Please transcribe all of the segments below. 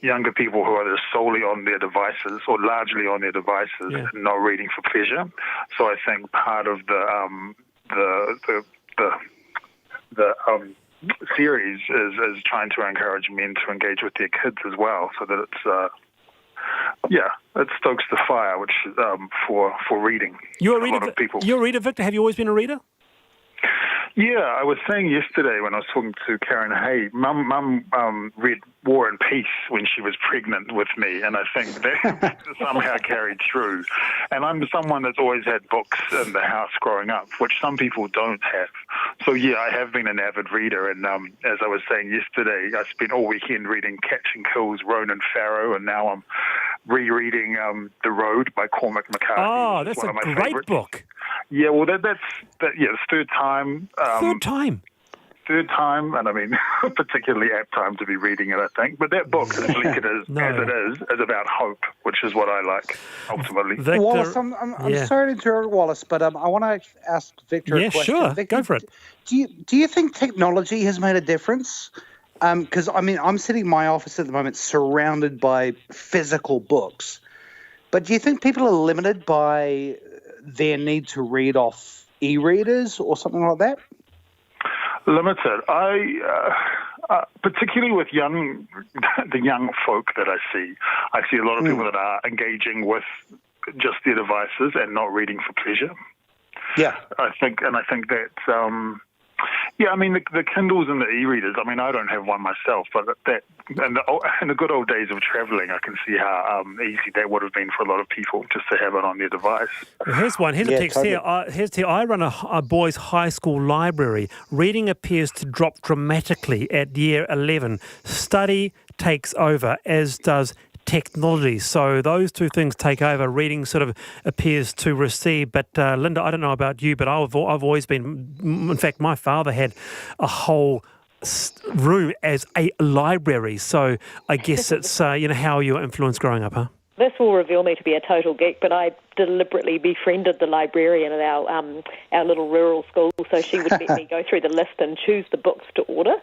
younger people who are just solely on their devices or largely on their devices and not reading for pleasure. So I think part of the series is trying to encourage men to engage with their kids as well, so that it stokes the fire, which for reading. You're a reader, Victor. Have you always been a reader? Yeah, I was saying yesterday when I was talking to Karen Hay, Mum read War and Peace when she was pregnant with me, and I think that somehow carried through. And I'm someone that's always had books in the house growing up, which some people don't have. So yeah, I have been an avid reader, and as I was saying yesterday, I spent all weekend reading Catch and Kill's Ronan Farrow, and now I'm rereading The Road by Cormac McCarthy. Oh, that's a great favorites. book. Yeah, well, that's it's third time. Third time, and I mean, particularly apt time to be reading it, I think. But that book, as bleak it is, is about hope, which is what I like, ultimately. Victor, Wallace, I'm sorry to interrupt, Wallace, but I want to ask Victor a question. Yeah, sure. Victor, go for it. Do you think technology has made a difference? Because, I mean, I'm sitting in my office at the moment surrounded by physical books. But do you think people are limited by their need to read off e-readers or something like that? Limited. Particularly with the young folk that I see a lot of people that are engaging with just their devices and not reading for pleasure. Yeah. I think that, I mean, the Kindles and the e-readers, I mean, I don't have one myself, but in the good old days of traveling, I can see how easy that would have been for a lot of people just to have it on their device. Well, here's one. Here's a text totally. Here. I run a boys' high school library. Reading appears to drop dramatically at year 11. Study takes over, as does technology. So those two things take over. Reading sort of appears to recede. But Linda, I don't know about you, but I've always been. In fact, my father had a whole room as a library. So I guess it's how you were influenced growing up, huh? This will reveal me to be a total geek, but I deliberately befriended the librarian at our little rural school, so she would let me go through the list and choose the books to order.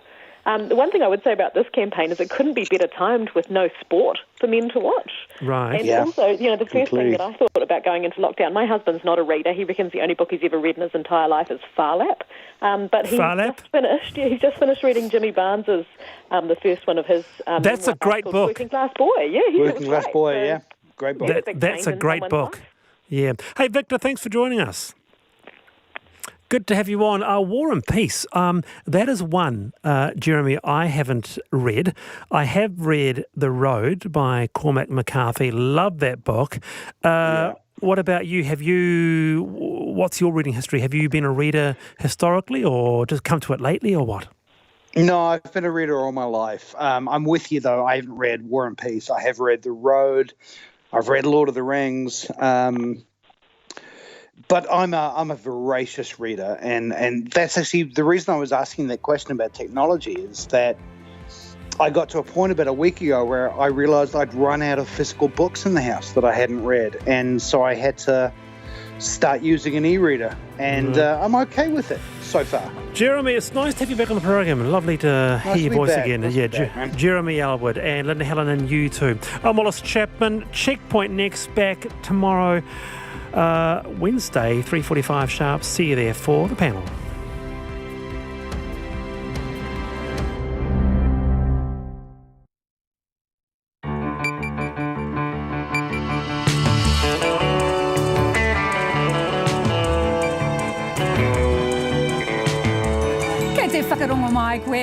The one thing I would say about this campaign is it couldn't be better timed with no sport for men to watch. Right. And also, the first thing that I thought about going into lockdown, my husband's not a reader. He reckons the only book he's ever read in his entire life is Farlap. But he's just finished reading Jimmy Barnes's, the first one of his. That's a great book. Working Class Boy. Yeah, Working Class Boy, yeah. Great book. That's a great book. Life. Yeah. Hey, Victor, thanks for joining us. Good to have you on. War and Peace. That is one, Jeremy, I haven't read. I have read The Road by Cormac McCarthy. Love that book. What about you? What's your reading history? Have you been a reader historically or just come to it lately or what? No, I've been a reader all my life. I'm with you, though. I haven't read War and Peace. I have read The Road. I've read Lord of the Rings. But I'm a voracious reader, and that's actually the reason I was asking that question about technology is that I got to a point about a week ago where I realised I'd run out of physical books in the house that I hadn't read, and so I had to start using an e-reader, and I'm okay with it so far. Jeremy, it's nice to have you back on the program. Lovely to hear your voice again. Jeremy Elwood and Linda Helen and you too. I'm Wallace Chapman. Checkpoint next, back tomorrow. Wednesday, 3:45 sharp. See you there for the panel.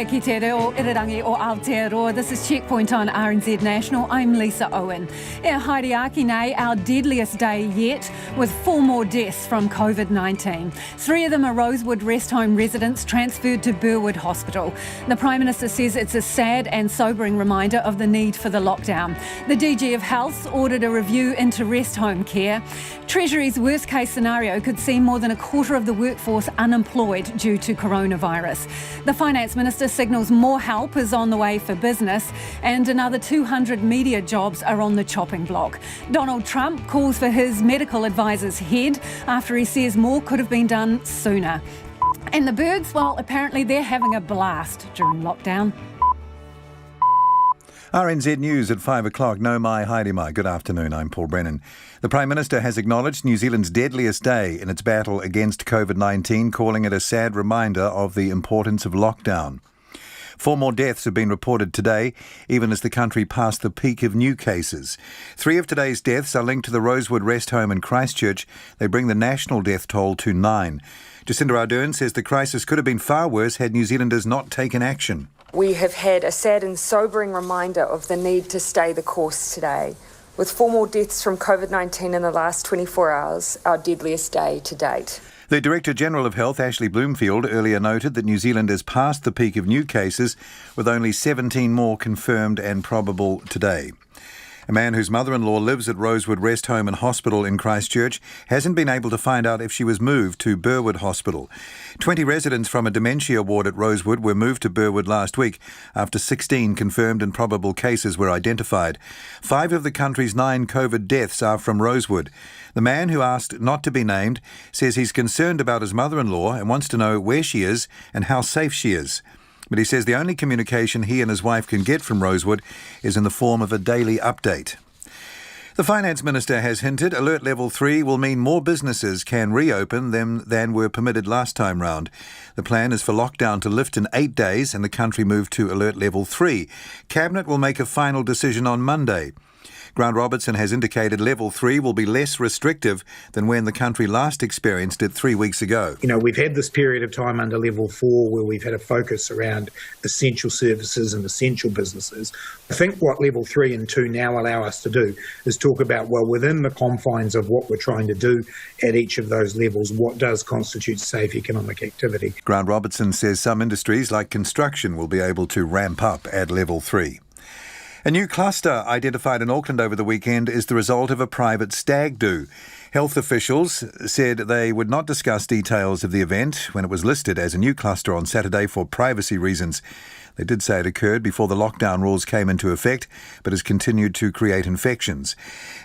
Ki te reo irirangi o Aotearoa. This is Checkpoint on RNZ National. I'm Lisa Owen. E Hairiaki nei, our deadliest day yet, with 4 more deaths from COVID-19. 3 of them are Rosewood Rest Home residents transferred to Burwood Hospital. The Prime Minister says it's a sad and sobering reminder of the need for the lockdown. The DG of Health ordered a review into rest home care. Treasury's worst case scenario could see more than a quarter of the workforce unemployed due to coronavirus. The Finance Minister signals more help is on the way for business and another 200 media jobs are on the chopping block. Donald Trump calls for his medical advisor's head after he says more could have been done sooner. And the birds, well, apparently they're having a blast during lockdown. RNZ News at 5 o'clock. No mai, haere mai. Good afternoon, I'm Paul Brennan. The Prime Minister has acknowledged New Zealand's deadliest day in its battle against COVID-19, calling it a sad reminder of the importance of lockdown. 4 more deaths have been reported today, even as the country passed the peak of new cases. 3 of today's deaths are linked to the Rosewood Rest Home in Christchurch. They bring the national death toll to 9. Jacinda Ardern says the crisis could have been far worse had New Zealanders not taken action. We have had a sad and sobering reminder of the need to stay the course today. With 4 more deaths from COVID-19 in the last 24 hours, our deadliest day to date. The Director General of Health, Ashley Bloomfield, earlier noted that New Zealand has passed the peak of new cases, with only 17 more confirmed and probable today. A man whose mother-in-law lives at Rosewood Rest Home and Hospital in Christchurch hasn't been able to find out if she was moved to Burwood Hospital. 20 residents from a dementia ward at Rosewood were moved to Burwood last week after 16 confirmed and probable cases were identified. 5 of the country's 9 COVID deaths are from Rosewood. The man, who asked not to be named, says he's concerned about his mother-in-law and wants to know where she is and how safe she is. But he says the only communication he and his wife can get from Rosewood is in the form of a daily update. The Finance Minister has hinted Alert Level 3 will mean more businesses can reopen than were permitted last time round. The plan is for lockdown to lift in 8 days and the country move to Alert Level 3. Cabinet will make a final decision on Monday. Grant Robertson has indicated Level 3 will be less restrictive than when the country last experienced it 3 weeks ago. You know, we've had this period of time under Level 4 where we've had a focus around essential services and essential businesses. I think what Level 3 and 2 now allow us to do is talk about, well, within the confines of what we're trying to do at each of those levels, what does constitute safe economic activity. Grant Robertson says some industries like construction will be able to ramp up at Level 3. A new cluster identified in Auckland over the weekend is the result of a private stag do. Health officials said they would not discuss details of the event when it was listed as a new cluster on Saturday for privacy reasons. They did say it occurred before the lockdown rules came into effect, but has continued to create infections.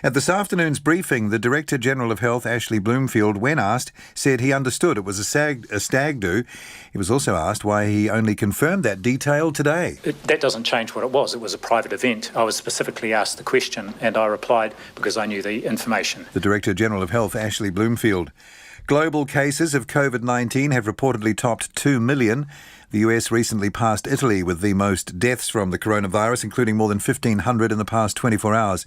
At this afternoon's briefing, the Director General of Health, Ashley Bloomfield, when asked, said he understood it was a stag do. He was also asked why he only confirmed that detail today. That doesn't change what it was. It was a private event. I was specifically asked the question and I replied because I knew the information. The Director General of Health, Ashley Bloomfield. Global cases of COVID-19 have reportedly topped 2 million. The US recently passed Italy with the most deaths from the coronavirus, including more than 1,500 in the past 24 hours.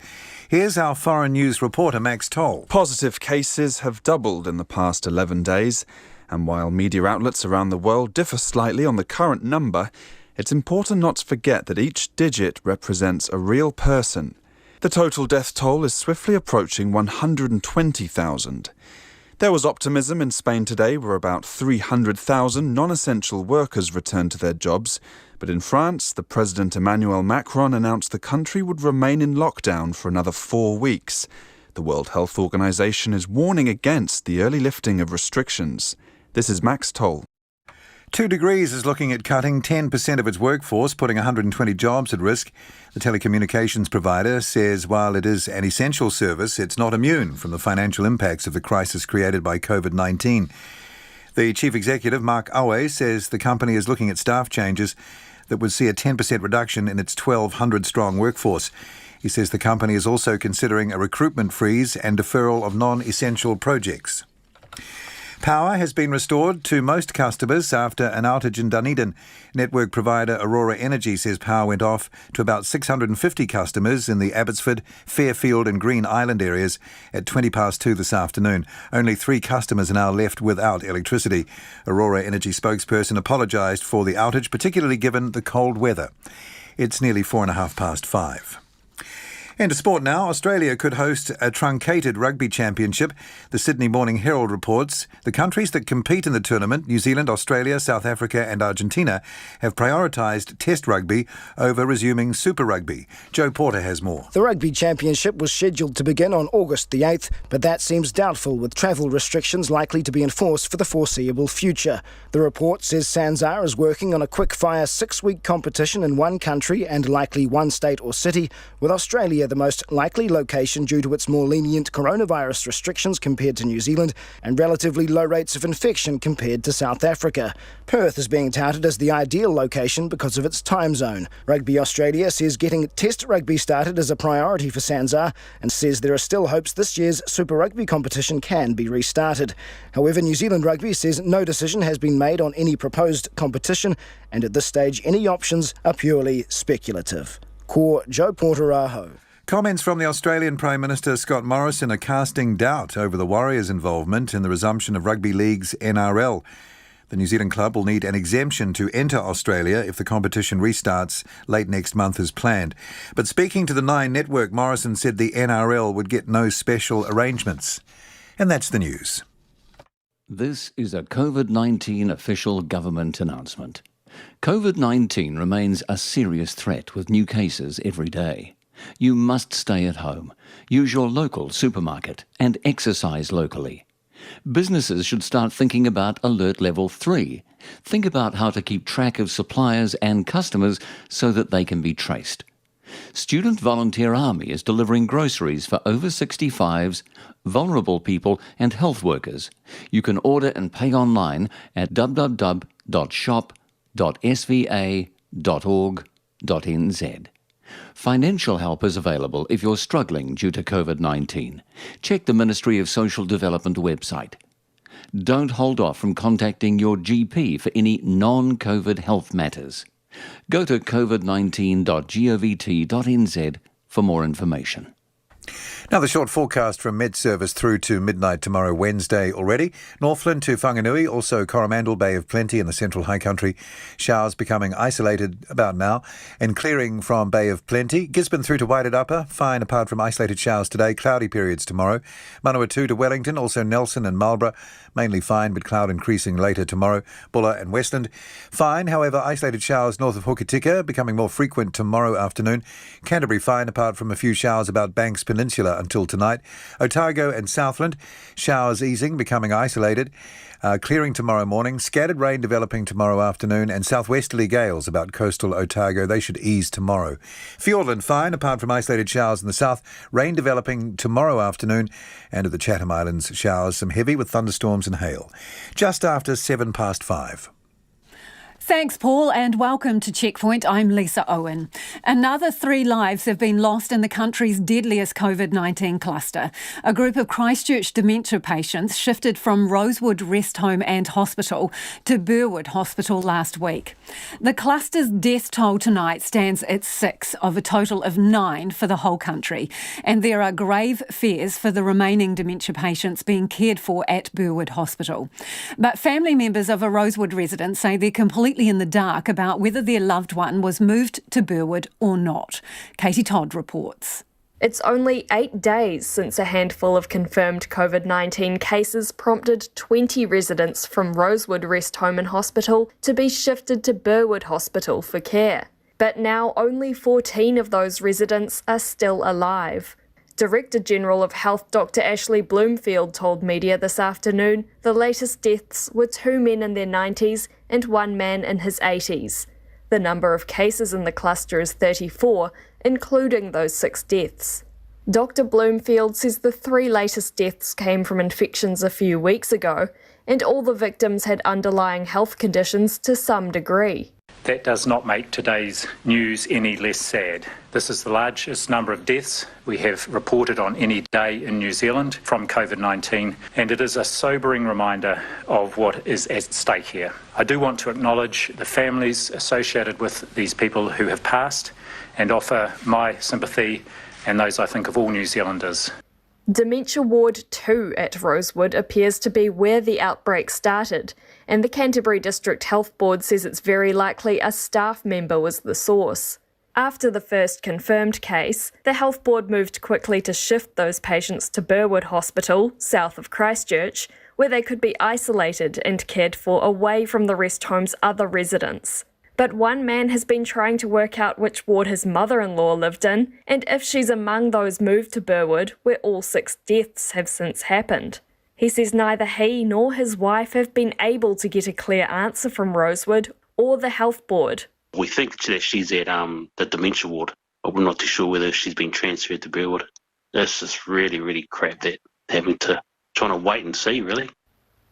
Here's our foreign news reporter, Max Toll. Positive cases have doubled in the past 11 days, and while media outlets around the world differ slightly on the current number, it's important not to forget that each digit represents a real person. The total death toll is swiftly approaching 120,000. There was optimism in Spain today, where about 300,000 non-essential workers returned to their jobs. But in France, the President Emmanuel Macron announced the country would remain in lockdown for another 4 weeks. The World Health Organization is warning against the early lifting of restrictions. This is Max Toll. 2 Degrees is looking at cutting 10% of its workforce, putting 120 jobs at risk. The telecommunications provider says while it is an essential service, it's not immune from the financial impacts of the crisis created by COVID-19. The chief executive, Mark Awe, says the company is looking at staff changes that would see a 10% reduction in its 1,200-strong workforce. He says the company is also considering a recruitment freeze and deferral of non-essential projects. Power has been restored to most customers after an outage in Dunedin. Network provider Aurora Energy says power went off to about 650 customers in the Abbotsford, Fairfield and Green Island areas at 2:20 this afternoon. Only 3 customers are now left without electricity. Aurora Energy spokesperson apologised for the outage, particularly given the cold weather. It's nearly 5:04. Into sport now. Australia could host a truncated rugby championship. The Sydney Morning Herald reports the countries that compete in the tournament, New Zealand, Australia, South Africa and Argentina, have prioritised Test rugby over resuming Super Rugby. Joe Porter has more. The Rugby Championship was scheduled to begin on August the 8th, but that seems doubtful, with travel restrictions likely to be enforced for the foreseeable future. The report says SANZAR is working on a quick-fire 6-week competition in one country and likely one state or city, with Australia the most likely location due to its more lenient coronavirus restrictions compared to New Zealand and relatively low rates of infection compared to South Africa. Perth is being touted as the ideal location because of its time zone. Rugby Australia says getting Test rugby started is a priority for SANZAAR and says there are still hopes this year's Super Rugby competition can be restarted. However, New Zealand Rugby says no decision has been made on any proposed competition, and at this stage any options are purely speculative. Ko Joe Porter-Aho. Comments from the Australian Prime Minister Scott Morrison are casting doubt over the Warriors' involvement in the resumption of Rugby League's NRL. The New Zealand club will need an exemption to enter Australia if the competition restarts late next month as planned. But speaking to the Nine Network, Morrison said the NRL would get no special arrangements. And that's the news. This is a COVID-19 official government announcement. COVID-19 remains a serious threat with new cases every day. You must stay at home, use your local supermarket and exercise locally. Businesses should start thinking about Alert Level 3. Think about how to keep track of suppliers and customers so that they can be traced. Student Volunteer Army is delivering groceries for over 65s, vulnerable people and health workers. You can order and pay online at www.shop.sva.org.nz. Financial help is available if you're struggling due to COVID-19. Check the Ministry of Social Development website. Don't hold off from contacting your GP for any non-COVID health matters. Go to covid19.govt.nz for more information. Now the short forecast from Met Service through to midnight tomorrow Wednesday already. Northland to Whanganui, also Coromandel, Bay of Plenty in the central high country. Showers becoming isolated about now and clearing from Bay of Plenty. Gisborne through to Wairarapa, fine apart from isolated showers today. Cloudy periods tomorrow. Manawatu to Wellington, also Nelson and Marlborough, mainly fine but cloud increasing later tomorrow. Bulla and Westland, fine, however isolated showers north of Hokitika becoming more frequent tomorrow afternoon. Canterbury fine apart from a few showers about Banks Peninsula until tonight. Otago and Southland, showers easing, becoming isolated. Clearing tomorrow morning, scattered rain developing tomorrow afternoon, and southwesterly gales about coastal Otago. They should ease tomorrow. Fiordland fine, apart from isolated showers in the south. Rain developing tomorrow afternoon, and at the Chatham Islands, showers, some heavy with thunderstorms and hail. Just after 5:07. Thanks, Paul, and welcome to Checkpoint. I'm Lisa Owen. Another 3 lives have been lost in the country's deadliest COVID-19 cluster. A group of Christchurch dementia patients shifted from Rosewood Rest Home and Hospital to Burwood Hospital last week. The cluster's death toll tonight stands at 6 of a total of 9 for the whole country, and there are grave fears for the remaining dementia patients being cared for at Burwood Hospital. But family members of a Rosewood resident say they're completely in the dark about whether their loved one was moved to Burwood or not. Katie Todd reports. It's only 8 days since a handful of confirmed COVID-19 cases prompted 20 residents from Rosewood Rest Home and Hospital to be shifted to Burwood Hospital for care. But now only 14 of those residents are still alive. Director General of Health Dr Ashley Bloomfield told media this afternoon the latest deaths were 2 men in their 90s and 1 man in his 80s. The number of cases in the cluster is 34, including those 6 deaths. Dr Bloomfield says the 3 latest deaths came from infections a few weeks ago, and all the victims had underlying health conditions to some degree. That does not make today's news any less sad. This is the largest number of deaths we have reported on any day in New Zealand from COVID-19, and it is a sobering reminder of what is at stake here. I do want to acknowledge the families associated with these people who have passed and offer my sympathy and those, I think, of all New Zealanders. Dementia Ward 2 at Rosewood appears to be where the outbreak started, and the Canterbury District Health Board says it's very likely a staff member was the source. After the first confirmed case, the Health Board moved quickly to shift those patients to Burwood Hospital, south of Christchurch, where they could be isolated and cared for away from the rest home's other residents. But one man has been trying to work out which ward his mother-in-law lived in, and if she's among those moved to Burwood, where all 6 deaths have since happened. He says neither he nor his wife have been able to get a clear answer from Rosewood or the Health Board. We think that she's at the dementia ward. but we're not too sure whether she's been transferred to Burwood. It's just really, really crap that trying to wait and see, really.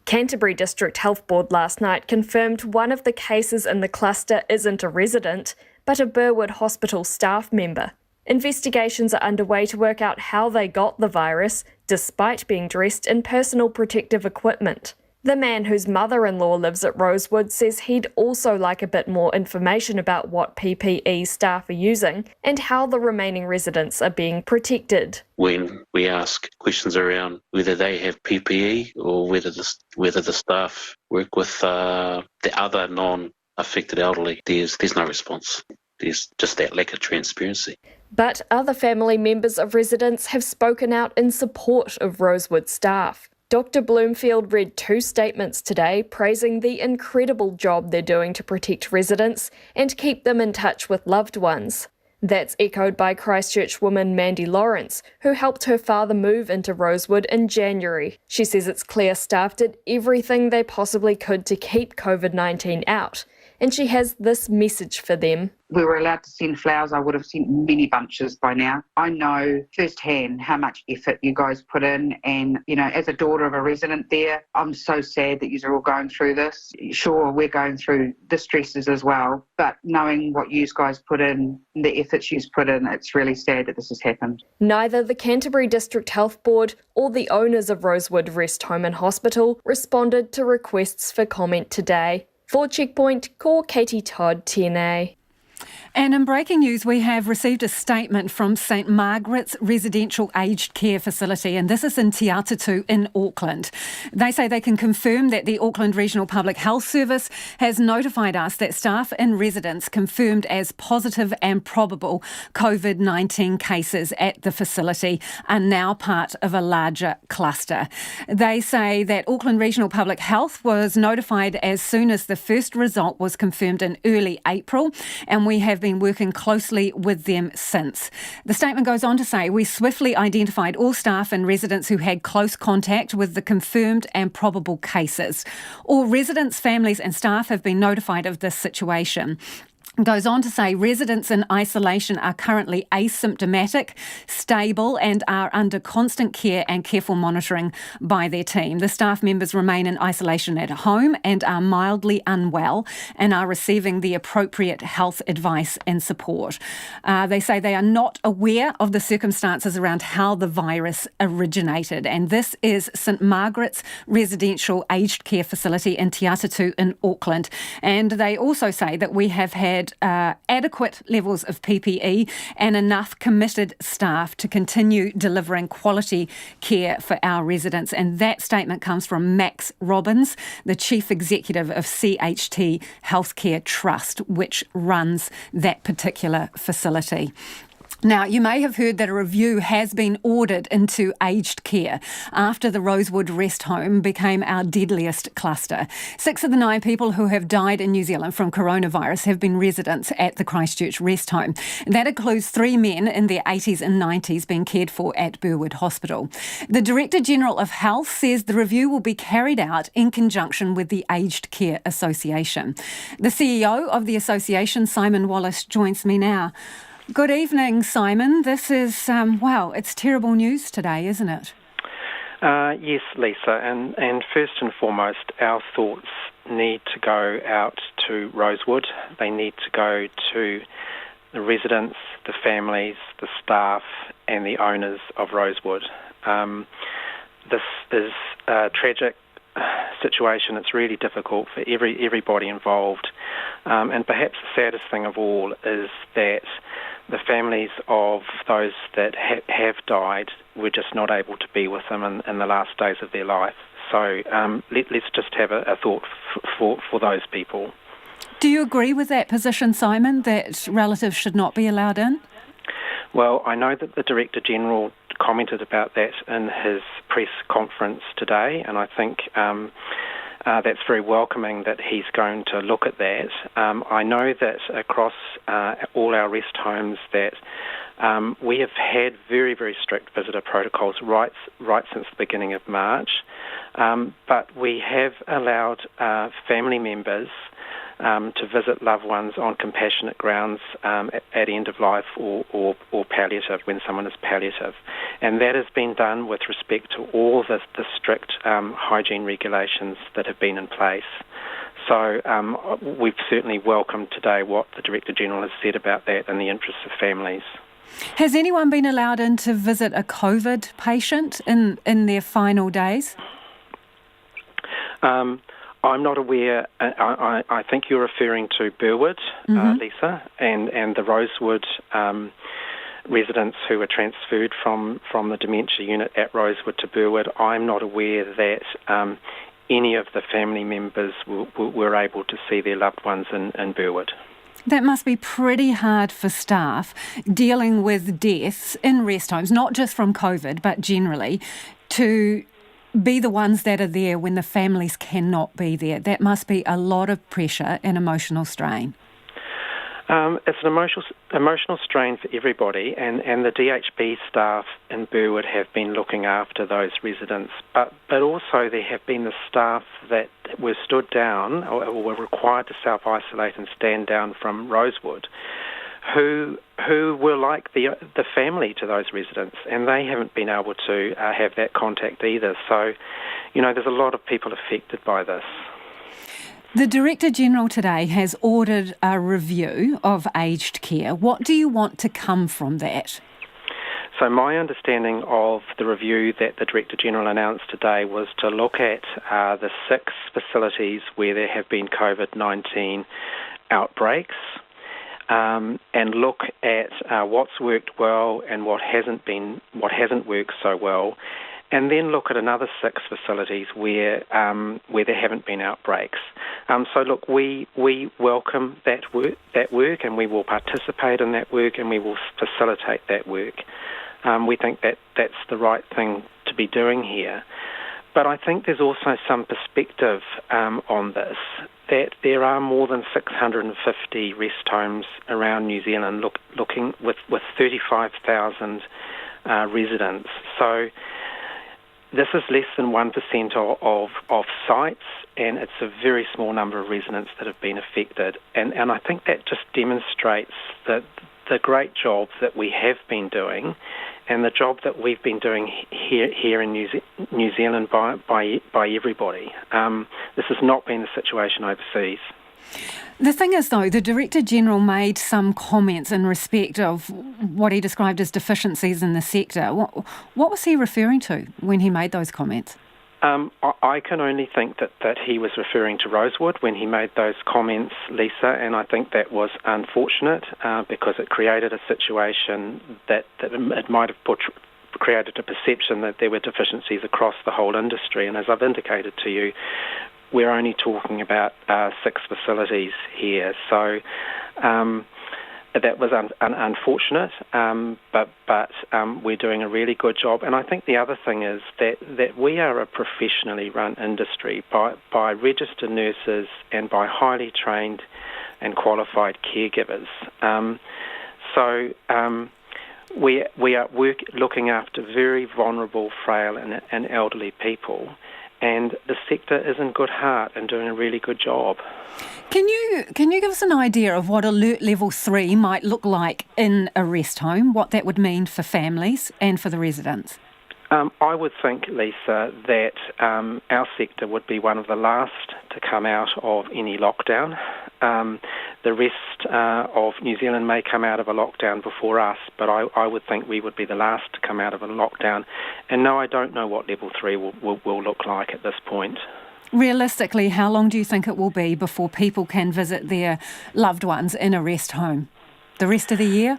Canterbury District Health Board last night confirmed one of the cases in the cluster isn't a resident, but a Burwood Hospital staff member. Investigations are underway to work out how they got the virus, despite being dressed in personal protective equipment. The man whose mother-in-law lives at Rosewood says he'd also like a bit more information about what PPE staff are using and how the remaining residents are being protected. When we ask questions around whether they have PPE or whether the staff work with the other non-affected elderly, there's no response. There's just that lack of transparency. But other family members of residents have spoken out in support of Rosewood staff. Dr. Bloomfield read 2 statements today praising the incredible job they're doing to protect residents and keep them in touch with loved ones. That's echoed by Christchurch woman Mandy Lawrence, who helped her father move into Rosewood in January. She says it's clear staff did everything they possibly could to keep COVID-19 out, and she has this message for them. We were allowed to send flowers. I would have sent many bunches by now. I know firsthand how much effort you guys put in, and, as a daughter of a resident there, I'm so sad that you're all going through this. Sure, we're going through the stresses as well, but knowing what you guys put in, the efforts you've put in, it's really sad that this has happened. Neither the Canterbury District Health Board or the owners of Rosewood Rest Home and Hospital responded to requests for comment today. For Checkpoint, ko Katie Todd, TNA. And in breaking news, we have received a statement from St Margaret's Residential Aged Care Facility, and this is in Te Atatu in Auckland. They say they can confirm that the Auckland Regional Public Health Service has notified us that staff and residents confirmed as positive and probable COVID-19 cases at the facility are now part of a larger cluster. They say that Auckland Regional Public Health was notified as soon as the first result was confirmed in early April, and we have been working closely with them since. The statement goes on to say, we swiftly identified all staff and residents who had close contact with the confirmed and probable cases. All residents, families and staff have been notified of this situation. Goes on to say residents in isolation are currently asymptomatic, stable and are under constant care and careful monitoring by their team. The staff members remain in isolation at home and are mildly unwell and are receiving the appropriate health advice and support. They say they are not aware of the circumstances around how the virus originated, and this is St Margaret's Residential Aged Care Facility in Te Atatu in Auckland. And they also say that we have had adequate levels of PPE and enough committed staff to continue delivering quality care for our residents. And that statement comes from Max Robbins, the Chief Executive of CHT Healthcare Trust, which runs that particular facility. Now, you may have heard that a review has been ordered into aged care after the Rosewood Rest Home became our deadliest cluster. 6 of the 9 people who have died in New Zealand from coronavirus have been residents at the Christchurch Rest Home. That includes 3 men in their 80s and 90s being cared for at Burwood Hospital. The Director General of Health says the review will be carried out in conjunction with the Aged Care Association. The CEO of the association, Simon Wallace, joins me now. Good evening, Simon. This is, it's terrible news today, isn't it? Yes, Lisa, and first and foremost, our thoughts need to go out to Rosewood. They need to go to the residents, the families, the staff, and the owners of Rosewood. This is a tragic situation. It's really difficult for everybody involved, and perhaps the saddest thing of all is that the families of those that have died were just not able to be with them in the last days of their life. So let's just have a thought for those people. Do you agree with that position, Simon, that relatives should not be allowed in? Well, I know that the Director General commented about that in his press conference today, and I think that's very welcoming that he's going to look at that. I know that across all our rest homes that we have had very, very strict visitor protocols right since the beginning of March, but we have allowed family members to visit loved ones on compassionate grounds at end of life or palliative, when someone is palliative. And that has been done with respect to all the strict hygiene regulations that have been in place. So we've certainly welcomed today what the Director-General has said about that in the interests of families. Has anyone been allowed in to visit a COVID patient in their final days? I'm not aware. I think you're referring to Burwood, Lisa, and the Rosewood residents who were transferred from the dementia unit at Rosewood to Burwood. I'm not aware that any of the family members were able to see their loved ones in Burwood. That must be pretty hard for staff dealing with deaths in rest homes, not just from COVID, but generally, to be the ones that are there when the families cannot be there. That must be a lot of pressure and emotional strain. It's an emotional strain for everybody, and the DHB staff in Burwood have been looking after those residents, but also there have been the staff that were stood down or were required to self-isolate and stand down from Rosewood, who were like the family to those residents, and they haven't been able to have that contact either. So, there's a lot of people affected by this. The Director-General today has ordered a review of aged care. What do you want to come from that? So my understanding of the review that the Director-General announced today was to look at the 6 facilities where there have been COVID-19 outbreaks, and look at what's worked well and what hasn't worked so well, and then look at another 6 facilities where there haven't been outbreaks. So look, we welcome that work, and we will participate in that work, and we will facilitate that work. We think that that's the right thing to be doing here. But I think there's also some perspective on this, that there are more than 650 rest homes around New Zealand looking with 35,000 residents. So this is less than 1% of sites, and it's a very small number of residents that have been affected. And I think that just demonstrates the great job that we have been doing, and the job that we've been doing here in New Zealand by everybody. This has not been the situation overseas. The thing is, though, the Director-General made some comments in respect of what he described as deficiencies in the sector. What was he referring to when he made those comments? I can only think that he was referring to Rosewood when he made those comments, Lisa, and I think that was unfortunate because it created a situation that it might have created a perception that there were deficiencies across the whole industry. And as I've indicated to you, we're only talking about 6 facilities here. So that was unfortunate, but we're doing a really good job. And I think the other thing is that we are a professionally run industry by registered nurses and by highly trained and qualified caregivers. So we are looking after very vulnerable, frail and elderly people. And the sector is in good heart and doing a really good job. Can you give us an idea of what alert level 3 might look like in a rest home, what that would mean for families and for the residents? I would think, Lisa, that our sector would be one of the last to come out of any lockdown. The rest of New Zealand may come out of a lockdown before us, but I would think we would be the last to come out of a lockdown. And no, I don't know what level 3 will look like at this point. Realistically, how long do you think it will be before people can visit their loved ones in a rest home? The rest of the year?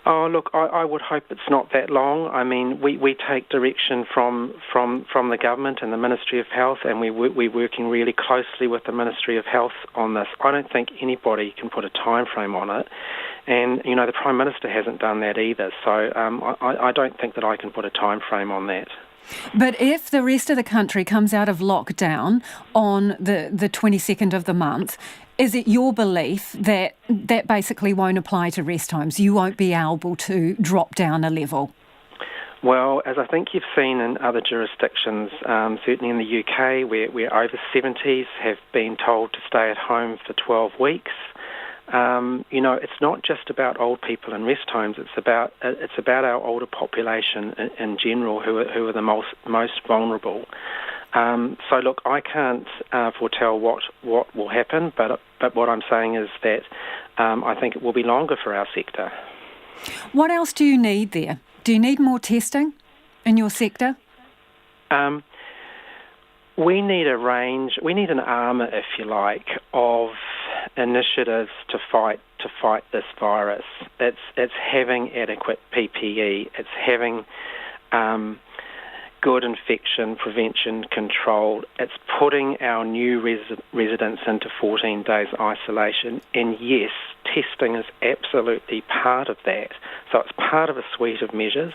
Oh, look, I would hope it's not that long. I mean, we take direction from the government and the Ministry of Health, and we're working really closely with the Ministry of Health on this. I don't think anybody can put a time frame on it. And, the Prime Minister hasn't done that either. So I don't think that I can put a time frame on that. But if the rest of the country comes out of lockdown on the 22nd of the month, is it your belief that that basically won't apply to rest homes? You won't be able to drop down a level? Well, as I think you've seen in other jurisdictions, certainly in the UK, where over 70s have been told to stay at home for 12 weeks, it's not just about old people in rest homes. It's about our older population in general who are the most vulnerable. So look, I can't foretell what will happen, but what I'm saying is that I think it will be longer for our sector. What else do you need there? Do you need more testing in your sector? We need a range. We need an armour, if you like, of initiatives to fight this virus. It's having adequate PPE. It's having good infection prevention control. It's putting our new residents into 14 days isolation. And yes, testing is absolutely part of that. So it's part of a suite of measures.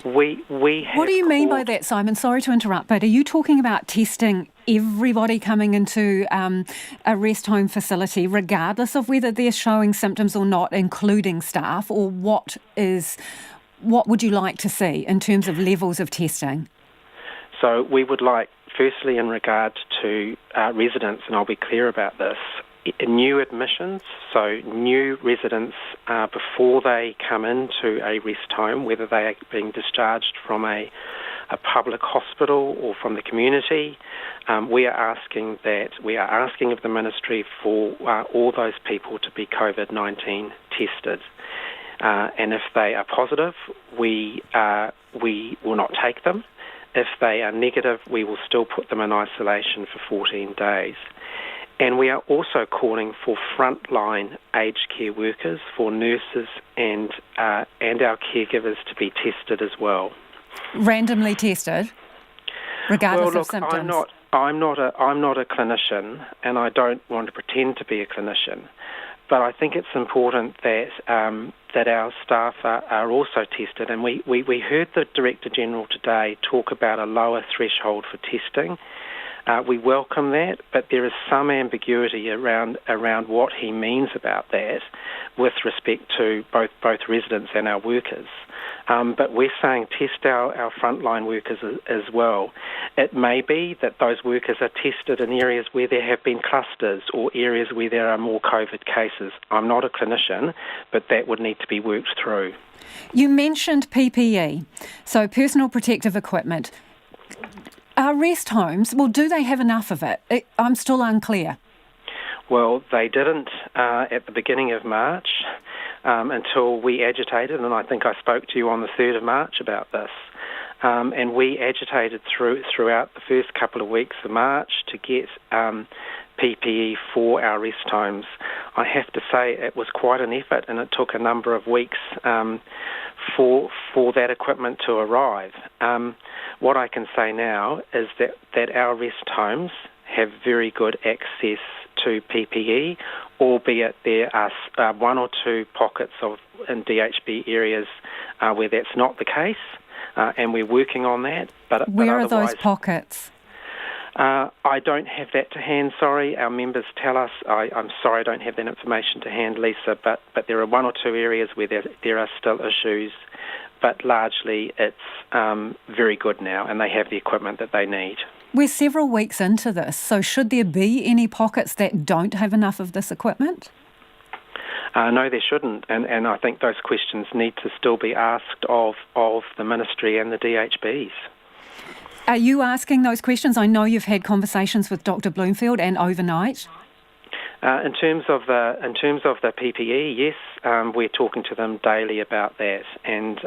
We have. What do you mean by that, Simon? Sorry to interrupt, but are you talking about testing everybody coming into a rest home facility, regardless of whether they're showing symptoms or not, including staff, or what would you like to see in terms of levels of testing? So we would like, firstly, in regard to residents, and I'll be clear about this, new admissions, so new residents before they come into a rest home, whether they are being discharged from a public hospital or from the community, we are asking of the ministry for all those people to be COVID-19 tested. And if they are positive, we will not take them. If they are negative, we will still put them in isolation for 14 days. And we are also calling for frontline aged care workers, for nurses and our caregivers to be tested as well. Randomly tested, regardless of symptoms. I'm not a clinician, and I don't want to pretend to be a clinician. But I think it's important that our staff are also tested. And we heard the Director General today talk about a lower threshold for testing. We welcome that, but there is some ambiguity around what he means about that with respect to both residents and our workers. But we're saying test our frontline workers as well. It may be that those workers are tested in areas where there have been clusters or areas where there are more COVID cases. I'm not a clinician, but that would need to be worked through. You mentioned PPE, so personal protective equipment. Are rest homes, do they have enough of it? I'm still unclear. Well, they didn't at the beginning of March until we agitated, and I think I spoke to you on the 3rd of March about this. And we agitated throughout the first couple of weeks of March to get PPE for our rest homes. I have to say it was quite an effort, and it took a number of weeks for that equipment to arrive. What I can say now is that our rest homes have very good access to PPE, albeit there are one or two pockets in DHB areas where that's not the case, and we're working on that. But where are those pockets? I don't have that to hand, sorry. Our members tell us. I'm sorry I don't have that information to hand, Lisa, but there are one or two areas where there are still issues, but largely it's very good now, and they have the equipment that they need. We're several weeks into this, so should there be any pockets that don't have enough of this equipment? No, there shouldn't, and I think those questions need to still be asked of the Ministry and the DHBs. Are you asking those questions? I know you've had conversations with Dr. Bloomfield and overnight. In terms of the PPE, yes, we're talking to them daily about that, and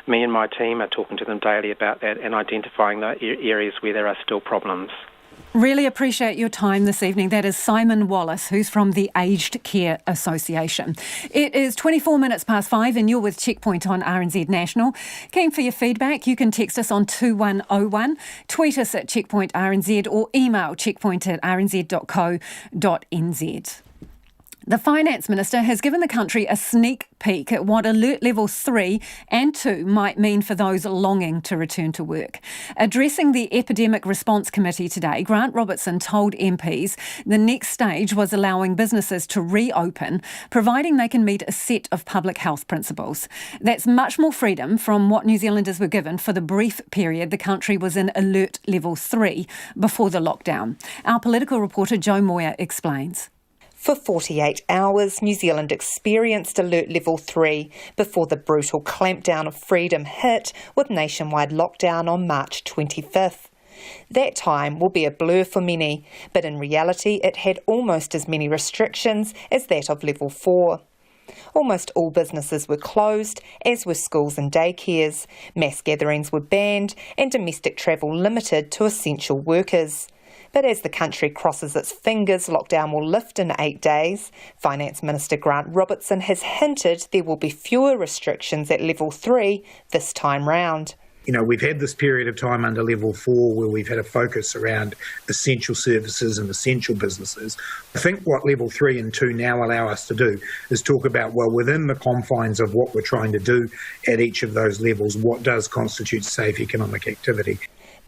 me and my team are talking to them daily about that and identifying the areas where there are still problems. Really appreciate your time this evening. That is Simon Wallace, who's from the Aged Care Association. It is 24 minutes past 5 and you're with Checkpoint on RNZ National. Keen for your feedback? You can text us on 2101, tweet us at checkpointrnz or email checkpoint@rnz.co.nz. The Finance Minister has given the country a sneak peek at what Alert Level 3 and 2 might mean for those longing to return to work. Addressing the Epidemic Response Committee today, Grant Robertson told MPs the next stage was allowing businesses to reopen, providing they can meet a set of public health principles. That's much more freedom from what New Zealanders were given for the brief period the country was in Alert Level 3 before the lockdown. Our political reporter Joe Moyer explains. For 48 hours, New Zealand experienced Alert Level 3 before the brutal clampdown of freedom hit with nationwide lockdown on March 25th. That time will be a blur for many, but in reality it had almost as many restrictions as that of Level 4. Almost all businesses were closed, as were schools and daycares. Mass gatherings were banned and domestic travel limited to essential workers. But as the country crosses its fingers, lockdown will lift in 8 days. Finance Minister Grant Robertson has hinted there will be fewer restrictions at Level 3 this time round. You know, we've had this period of time under Level 4 where we've had a focus around essential services and essential businesses. I think what Level 3 and 2 now allow us to do is talk about, well, within the confines of what we're trying to do at each of those levels, what does constitute safe economic activity?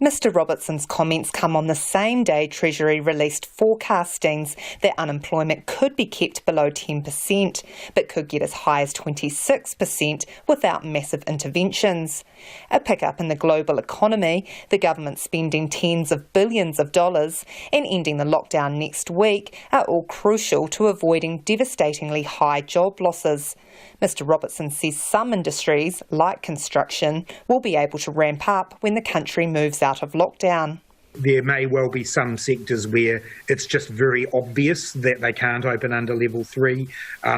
Mr Robertson's comments come on the same day Treasury released forecastings that unemployment could be kept below 10%, but could get as high as 26% without massive interventions. A pickup in the global economy, the government spending tens of billions of dollars, and ending the lockdown next week are all crucial to avoiding devastatingly high job losses. Mr Robertson says some industries, like construction, will be able to ramp up when the country moves out of lockdown. There may well be some sectors where it's just very obvious that they can't open under Level 3.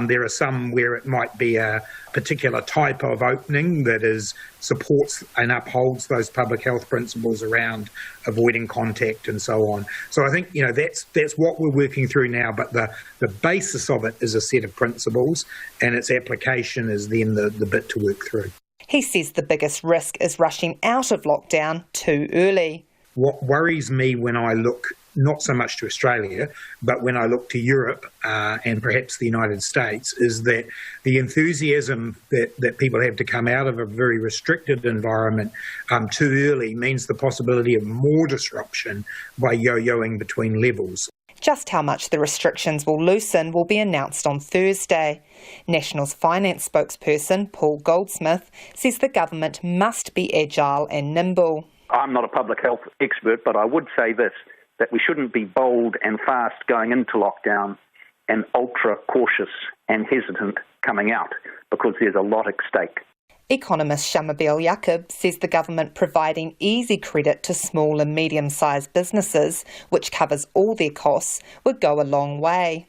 There are some where it might be a particular type of opening that supports and upholds those public health principles around avoiding contact and so on. So I think, that's what we're working through now, but the basis of it is a set of principles and its application is then the bit to work through. He says the biggest risk is rushing out of lockdown too early. What worries me when I look not so much to Australia, but when I look to Europe and perhaps the United States, is that the enthusiasm that people have to come out of a very restricted environment too early means the possibility of more disruption by yo-yoing between levels. Just how much the restrictions will loosen will be announced on Thursday. National's finance spokesperson, Paul Goldsmith, says the government must be agile and nimble. I'm not a public health expert, but I would say this, that we shouldn't be bold and fast going into lockdown and ultra cautious and hesitant coming out, because there's a lot at stake. Economist Shamabeel Yaqub says the government providing easy credit to small and medium-sized businesses, which covers all their costs, would go a long way.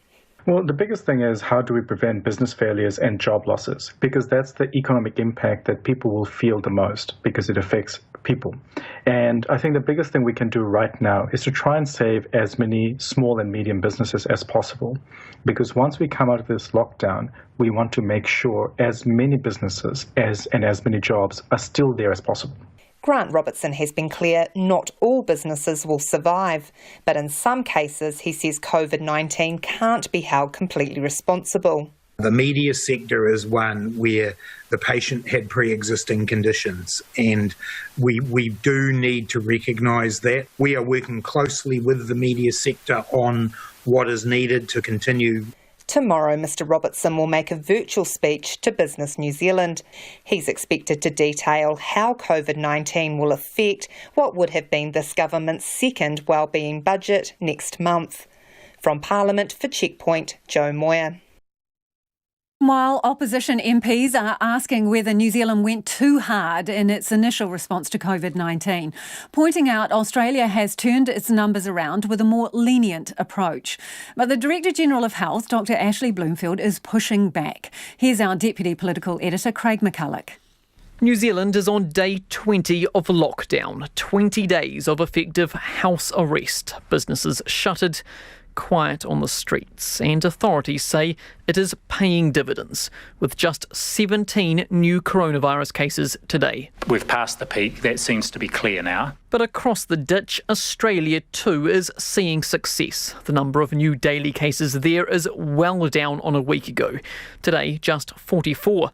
Well, the biggest thing is how do we prevent business failures and job losses? Because that's the economic impact that people will feel the most, because it affects people. And I think the biggest thing we can do right now is to try and save as many small and medium businesses as possible. Because once we come out of this lockdown, we want to make sure as many businesses and as many jobs are still there as possible. Grant Robertson has been clear not all businesses will survive, but in some cases he says COVID-19 can't be held completely responsible. The media sector is one where the patient had pre-existing conditions, and we do need to recognise that. We are working closely with the media sector on what is needed to continue. Tomorrow, Mr Robertson will make a virtual speech to Business New Zealand. He's expected to detail how COVID-19 will affect what would have been this government's second wellbeing budget next month. From Parliament for Checkpoint, Joe Moyer. While opposition MPs are asking whether New Zealand went too hard in its initial response to COVID-19, pointing out Australia has turned its numbers around with a more lenient approach. But the Director-General of Health, Dr Ashley Bloomfield, is pushing back. Here's our Deputy Political Editor, Craig McCulloch. New Zealand is on day 20 of lockdown, 20 days of effective house arrest. Businesses shuttered, quiet on the streets, and authorities say it is paying dividends, with just 17 new coronavirus cases today. We've passed the peak, that seems to be clear now. But across the ditch, Australia too is seeing success. The number of new daily cases there is well down on a week ago. Today, just 44.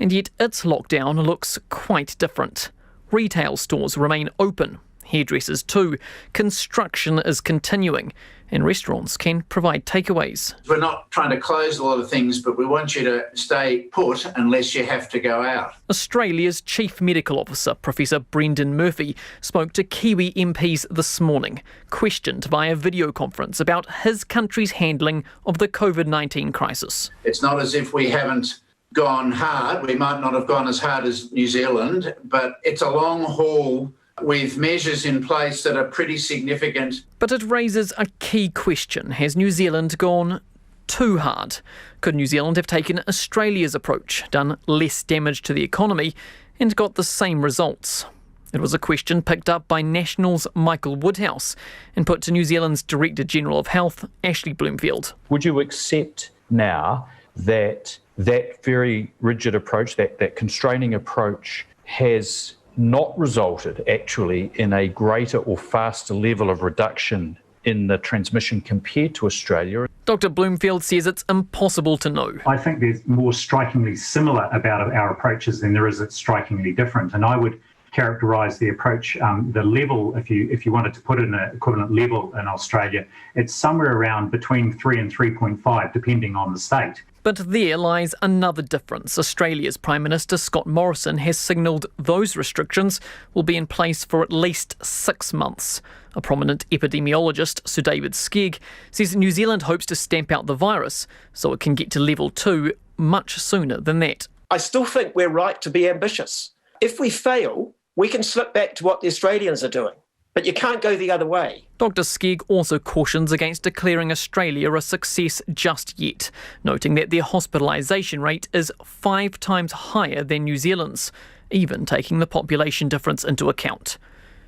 And yet its lockdown looks quite different. Retail stores remain open. Hairdressers too. Construction is continuing, and restaurants can provide takeaways. We're not trying to close a lot of things, but we want you to stay put unless you have to go out. Australia's Chief Medical Officer, Professor Brendan Murphy, spoke to Kiwi MPs this morning, questioned via video conference about his country's handling of the COVID-19 crisis. It's not as if we haven't gone hard. We might not have gone as hard as New Zealand, but it's a long haul with measures in place that are pretty significant. But it raises a key question. Has New Zealand gone too hard? Could New Zealand have taken Australia's approach, done less damage to the economy, and got the same results? It was a question picked up by National's Michael Woodhouse and put to New Zealand's Director General of Health, Ashley Bloomfield. Would you accept now that very rigid approach, that constraining approach, has not resulted actually in a greater or faster level of reduction in the transmission compared to Australia? Dr. Bloomfield says it's impossible to know. I think there's more strikingly similar about our approaches than there is it's strikingly different. And I would characterise the approach, the level, if you wanted to put it in an equivalent level in Australia, it's somewhere around between 3 and 3.5, depending on the state. But there lies another difference. Australia's Prime Minister Scott Morrison has signalled those restrictions will be in place for at least 6 months. A prominent epidemiologist, Sir David Skegg, says New Zealand hopes to stamp out the virus so it can get to level 2 much sooner than that. I still think we're right to be ambitious. If we fail, we can slip back to what the Australians are doing. But you can't go the other way. Dr. Skegg also cautions against declaring Australia a success just yet, noting that their hospitalisation rate is 5 times higher than New Zealand's, even taking the population difference into account.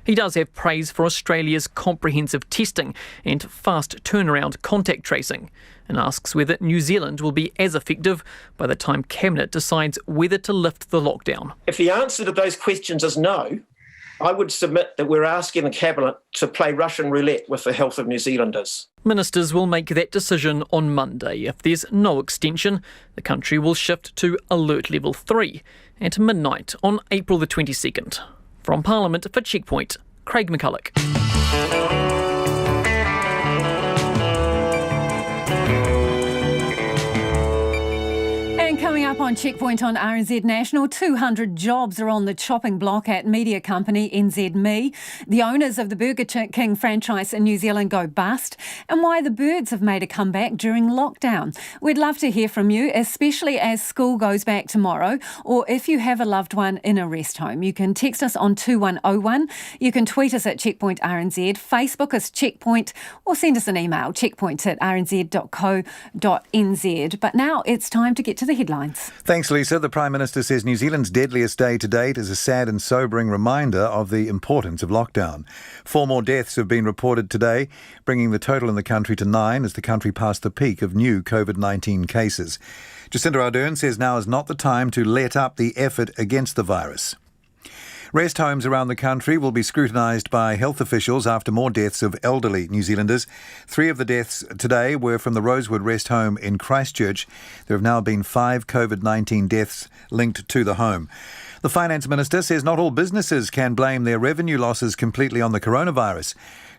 He does have praise for Australia's comprehensive testing and fast turnaround contact tracing, and asks whether New Zealand will be as effective by the time Cabinet decides whether to lift the lockdown. If the answer to those questions is no, I would submit that we're asking the Cabinet to play Russian roulette with the health of New Zealanders. Ministers will make that decision on Monday. If there's no extension, the country will shift to Alert Level 3 at midnight on April the 22nd. From Parliament for Checkpoint, Craig McCulloch. Coming up on Checkpoint on RNZ National, 200 jobs are on the chopping block at media company NZME. The owners of the Burger King franchise in New Zealand go bust, and why the birds have made a comeback during lockdown. We'd love to hear from you, especially as school goes back tomorrow, or if you have a loved one in a rest home. You can text us on 2101, you can tweet us at Checkpoint RNZ, Facebook us Checkpoint, or send us an email, checkpoint@rnz.co.nz. But now it's time to get to the headlines. Thanks, Lisa. The Prime Minister says New Zealand's deadliest day to date is a sad and sobering reminder of the importance of lockdown. 4 more deaths have been reported today, bringing the total in the country to 9 as the country passed the peak of new COVID-19 cases. Jacinda Ardern says now is not the time to let up the effort against the virus. Rest homes around the country will be scrutinised by health officials after more deaths of elderly New Zealanders. 3 of the deaths today were from the Rosewood Rest Home in Christchurch. There have now been 5 COVID-19 deaths linked to the home. The Finance Minister says not all businesses can blame their revenue losses completely on the coronavirus.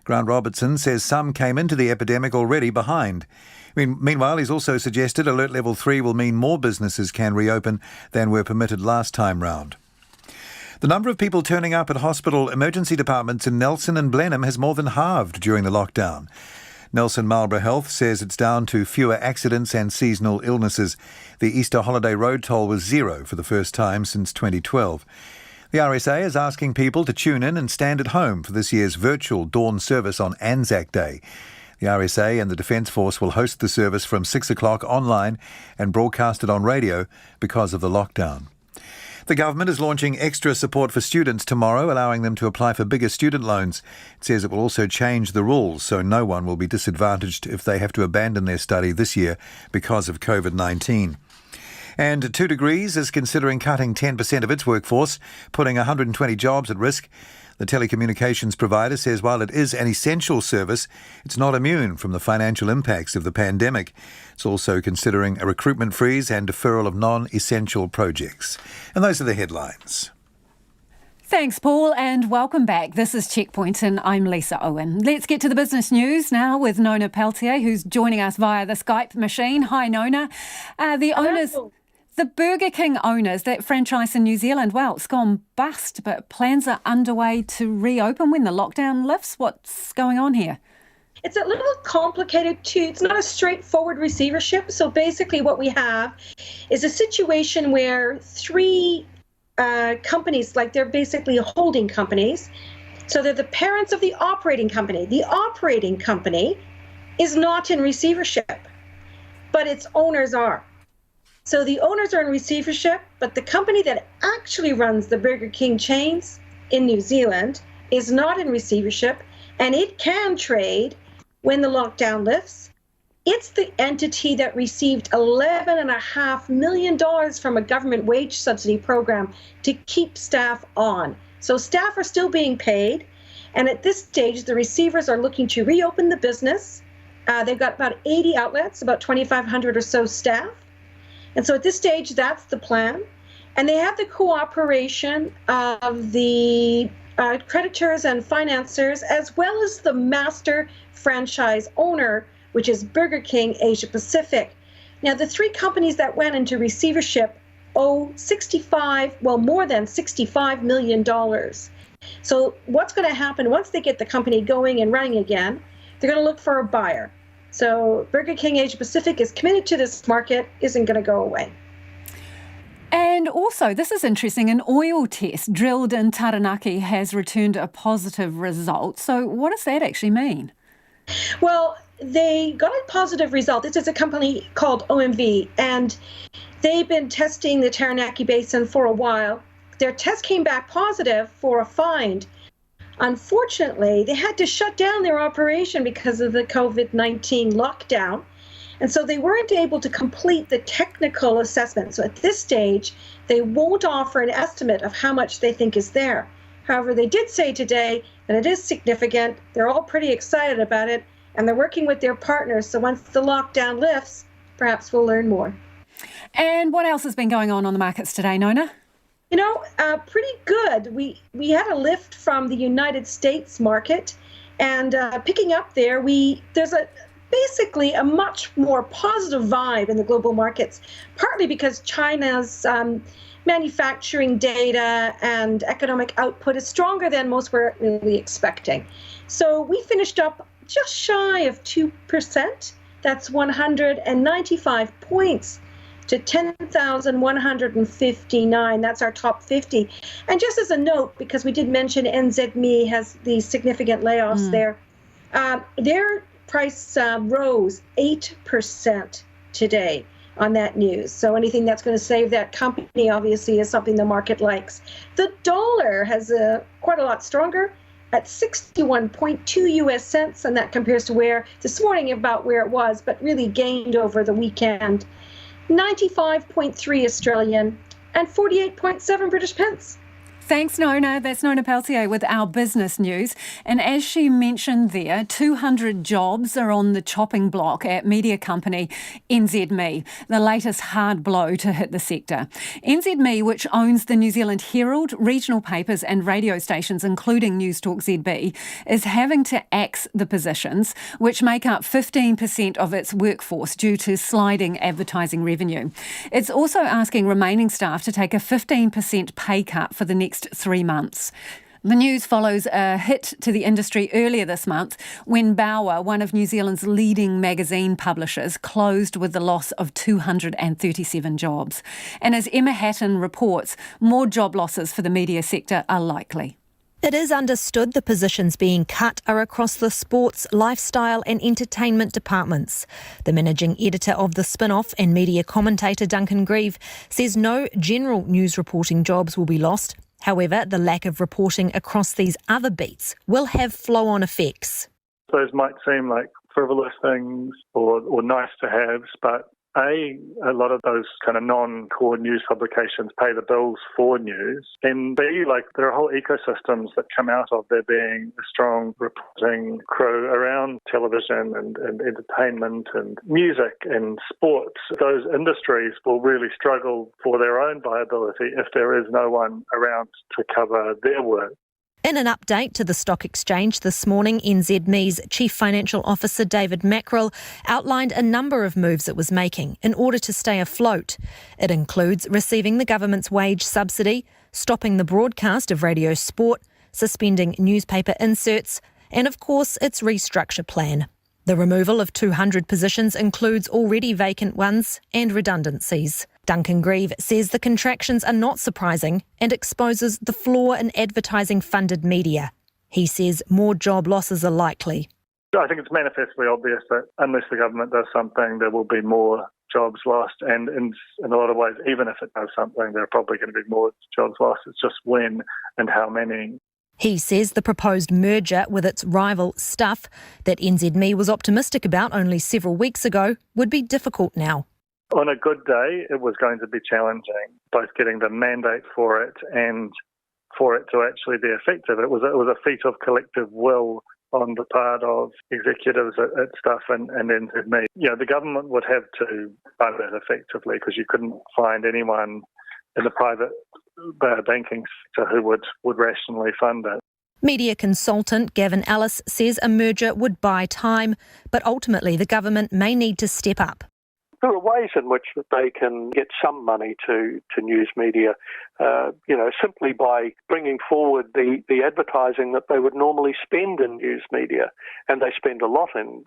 Grant Robertson says some came into the epidemic already behind. Meanwhile, he's also suggested Alert Level 3 will mean more businesses can reopen than were permitted last time round. The number of people turning up at hospital emergency departments in Nelson and Blenheim has more than halved during the lockdown. Nelson Marlborough Health says it's down to fewer accidents and seasonal illnesses. The Easter holiday road toll was 0 for the first time since 2012. The RSA is asking people to tune in and stand at home for this year's virtual dawn service on Anzac Day. The RSA and the Defence Force will host the service from 6 o'clock online and broadcast it on radio because of the lockdown. The government is launching extra support for students tomorrow, allowing them to apply for bigger student loans. It says it will also change the rules so no one will be disadvantaged if they have to abandon their study this year because of COVID-19. And 2 Degrees is considering cutting 10% of its workforce, putting 120 jobs at risk. The telecommunications provider says while it is an essential service, it's not immune from the financial impacts of the pandemic. It's also considering a recruitment freeze and deferral of non-essential projects. And those are the headlines. Thanks, Paul, and welcome back. This is Checkpoint, and I'm Lisa Owen. Let's get to the business news now with Nona Peltier, who's joining us via the Skype machine. Hi, Nona. The Burger King owners, that franchise in New Zealand, well, it's gone bust, but plans are underway to reopen when the lockdown lifts. What's going on here? It's a little complicated too. It's not a straightforward receivership. So basically what we have is a situation where three companies, like they're basically holding companies. So they're the parents of the operating company. The operating company is not in receivership, but its owners are. So the owners are in receivership, but the company that actually runs the Burger King chains in New Zealand is not in receivership, and it can trade when the lockdown lifts. It's the entity that received $11.5 million from a government wage subsidy program to keep staff on. So staff are still being paid, and at this stage, the receivers are looking to reopen the business. They've got about 80 outlets, about 2,500 or so staff. And so at this stage, that's the plan. And they have the cooperation of the creditors and financiers, as well as the master franchise owner, which is Burger King Asia Pacific. Now, the three companies that went into receivership owe more than $65 million. So what's going to happen once they get the company going and running again? They're going to look for a buyer. So Burger King Asia Pacific is committed to this market, isn't going to go away. And also, this is interesting, an oil test drilled in Taranaki has returned a positive result. So what does that actually mean? Well, they got a positive result. This is a company called OMV, and they've been testing the Taranaki Basin for a while. Their test came back positive for a find. Unfortunately, they had to shut down their operation because of the COVID-19 lockdown. And so they weren't able to complete the technical assessment. So at this stage, they won't offer an estimate of how much they think is there. However, they did say today that it is significant. They're all pretty excited about it, and they're working with their partners. So once the lockdown lifts, perhaps we'll learn more. And what else has been going on the markets today, Nona? You know, pretty good. We had a lift from the United States market, and picking up there, there's basically a much more positive vibe in the global markets, partly because China's manufacturing data and economic output is stronger than most were really expecting. So we finished up just shy of 2%. That's 195 points. To 10,159. That's our top 50. And just as a note, because we did mention NZME has these significant layoffs there, their price rose 8% today on that news. So anything that's going to save that company, obviously, is something the market likes. The dollar has quite a lot stronger at 61.2 US cents, and that compares to where this morning about where it was, but really gained over the weekend. 95.3 Australian and 48.7 British pence. Thanks, Nona. That's Nona Peltier with our business news. And as she mentioned there, 200 jobs are on the chopping block at media company NZME, the latest hard blow to hit the sector. NZME, which owns the New Zealand Herald, regional papers and radio stations, including Newstalk ZB, is having to axe the positions, which make up 15% of its workforce due to sliding advertising revenue. It's also asking remaining staff to take a 15% pay cut for the next 3 months. The news follows a hit to the industry earlier this month when Bauer, one of New Zealand's leading magazine publishers, closed with the loss of 237 jobs. And as Emma Hatton reports, more job losses for the media sector are likely. It is understood the positions being cut are across the sports, lifestyle and entertainment departments. The managing editor of the spin-off and media commentator Duncan Grieve says no general news reporting jobs will be lost. However, the lack of reporting across these other beats will have flow-on effects. Those might seem like frivolous things or nice to haves, but A lot of those kind of non-core news publications pay the bills for news, and B, like there are whole ecosystems that come out of there being a strong reporting crew around television and entertainment and music and sports. Those industries will really struggle for their own viability if there is no one around to cover their work. In an update to the Stock Exchange this morning, NZME's Chief Financial Officer David Mackrell outlined a number of moves it was making in order to stay afloat. It includes receiving the government's wage subsidy, stopping the broadcast of radio sport, suspending newspaper inserts, and of course its restructure plan. The removal of 200 positions includes already vacant ones and redundancies. Duncan Grieve says the contractions are not surprising and exposes the flaw in advertising-funded media. He says more job losses are likely. I think it's manifestly obvious that unless the government does something, there will be more jobs lost. And in a lot of ways, even if it does something, there are probably going to be more jobs lost. It's just when and how many. He says the proposed merger with its rival Stuff, that NZME was optimistic about only several weeks ago, would be difficult now. On a good day, it was going to be challenging, both getting the mandate for it and for it to actually be effective. It was a feat of collective will on the part of executives at Stuff and NZME. You know, the government would have to fund it effectively because you couldn't find anyone in the private banking sector who would rationally fund it. Media consultant Gavin Ellis says a merger would buy time, but ultimately the government may need to step up. There are ways in which they can get some money to news media, simply by bringing forward the advertising that they would normally spend in news media, and they spend a lot in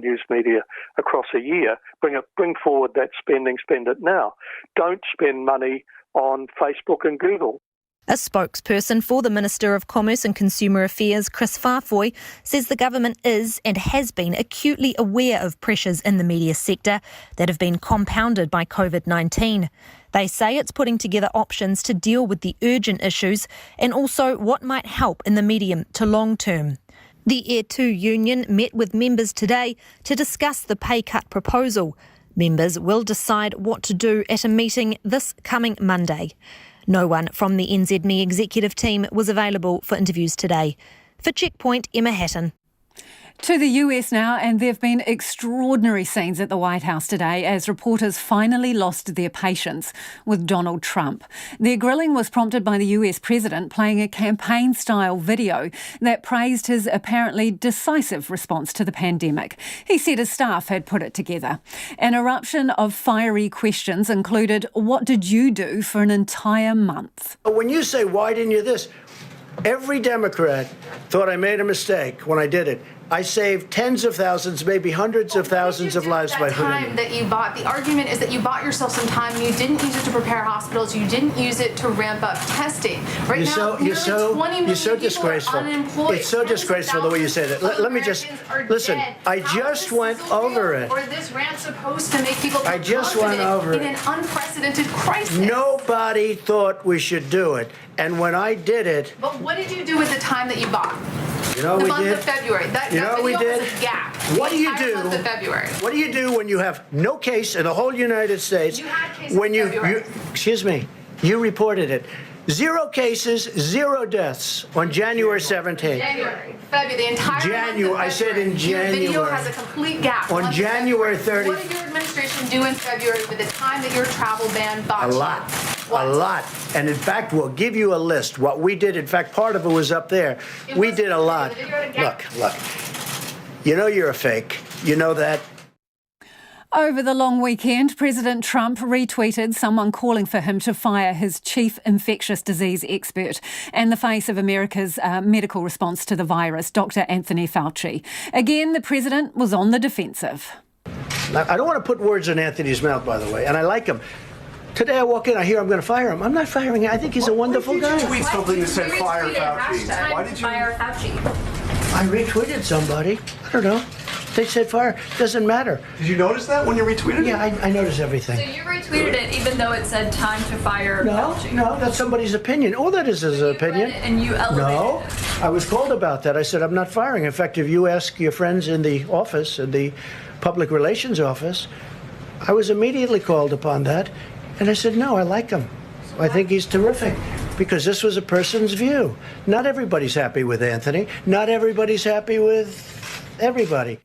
news media across a year. Bring forward that spending, spend it now. Don't spend money on Facebook and Google. A spokesperson for the Minister of Commerce and Consumer Affairs, Chris Farfoy, says the government is and has been acutely aware of pressures in the media sector that have been compounded by COVID-19. They say it's putting together options to deal with the urgent issues and also what might help in the medium to long term. The Air 2 union met with members today to discuss the pay cut proposal. Members will decide what to do at a meeting this coming Monday. No one from the NZME executive team was available for interviews today. For Checkpoint, Emma Hatton. To the US now, and there have been extraordinary scenes at the White House today as reporters finally lost their patience with Donald Trump. Their grilling was prompted by the US president playing a campaign-style video that praised his apparently decisive response to the pandemic. He said his staff had put it together. An eruption of fiery questions included, what did you do for an entire month? When you say, why didn't you this? Every Democrat thought I made a mistake when I did it. I saved tens of thousands, maybe hundreds of thousands of lives by time that you bought. The argument is that you bought yourself some time. You didn't use it to prepare hospitals. You didn't use it to ramp up testing. Right now, you're so disgraceful. It's so disgraceful the way you say that. Let me just listen. I just went over it. Or this rant supposed to make people I just went over it in an unprecedented crisis. Nobody thought we should do it, and when I did it. But what did you do with the time that you bought? You know the we month did? of February. That what we did? Was a gap. What do you do? Month of February. What do you do when you have no case in the whole United States? You had cases when in February. Excuse me, you reported it. 0 cases, 0 deaths on January 17th. January, February, the entire January. month of February. I said in January. Your video has a complete gap. On January 30th. What did your administration do in February with the time that your travel ban bought you? A lot. And in fact, we'll give you a list. What we did, in fact, part of it was up there. We did a lot. Look. You know you're a fake. You know that. Over the long weekend, President Trump retweeted someone calling for him to fire his chief infectious disease expert and the face of America's medical response to the virus, Dr. Anthony Fauci. Again, the president was on the defensive. I don't want to put words in Anthony's mouth, by the way, and I like him. Today I walk in, I hear I'm going to fire him. I'm not firing him. I think he's a wonderful guy. Tweet something that said fire Fauci. Why did you fire Fauci? I retweeted somebody. I don't know. They said fire. Doesn't matter. Did you notice that when you retweeted it? Yeah, I noticed everything. So you retweeted it even though it said time to fire Fauci? No, that's somebody's opinion. All that is an opinion. And you elevated it. I was called about that. I said, I'm not firing. In fact, if you ask your friends in the office, in the public relations office, I was immediately called upon that. And I said, no, I like him. I think he's terrific. Because this was a person's view. Not everybody's happy with Anthony. Not everybody's happy with everybody.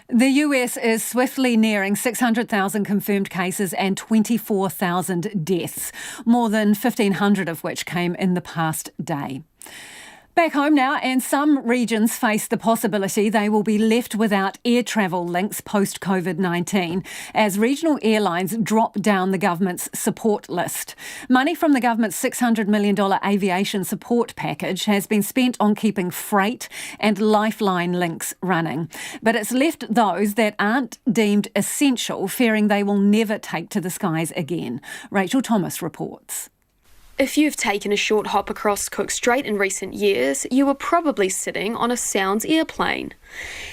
The US is swiftly nearing 600,000 confirmed cases and 24,000 deaths, more than 1,500 of which came in the past day. Back home now, and some regions face the possibility they will be left without air travel links post-COVID-19 as regional airlines drop down the government's support list. Money from the government's $600 million aviation support package has been spent on keeping freight and lifeline links running. But it's left those that aren't deemed essential, fearing they will never take to the skies again. Rachel Thomas reports. If you've taken a short hop across Cook Strait in recent years, you were probably sitting on a Sounds airplane.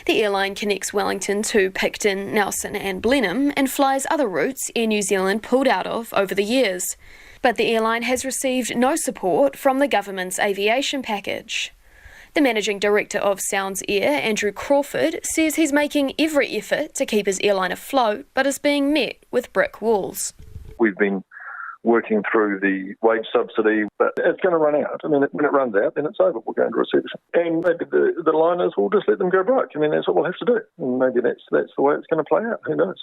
The airline connects Wellington to Picton, Nelson and Blenheim and flies other routes Air New Zealand pulled out of over the years. But the airline has received no support from the government's aviation package. The managing director of Sounds Air, Andrew Crawford, says he's making every effort to keep his airline afloat, but is being met with brick walls. We've been working through the wage subsidy, but it's going to run out. I mean, when it runs out, then it's over. We'll go into recession. And maybe the liners will just let them go broke. I mean, that's what we'll have to do. And maybe that's the way it's going to play out. Who knows?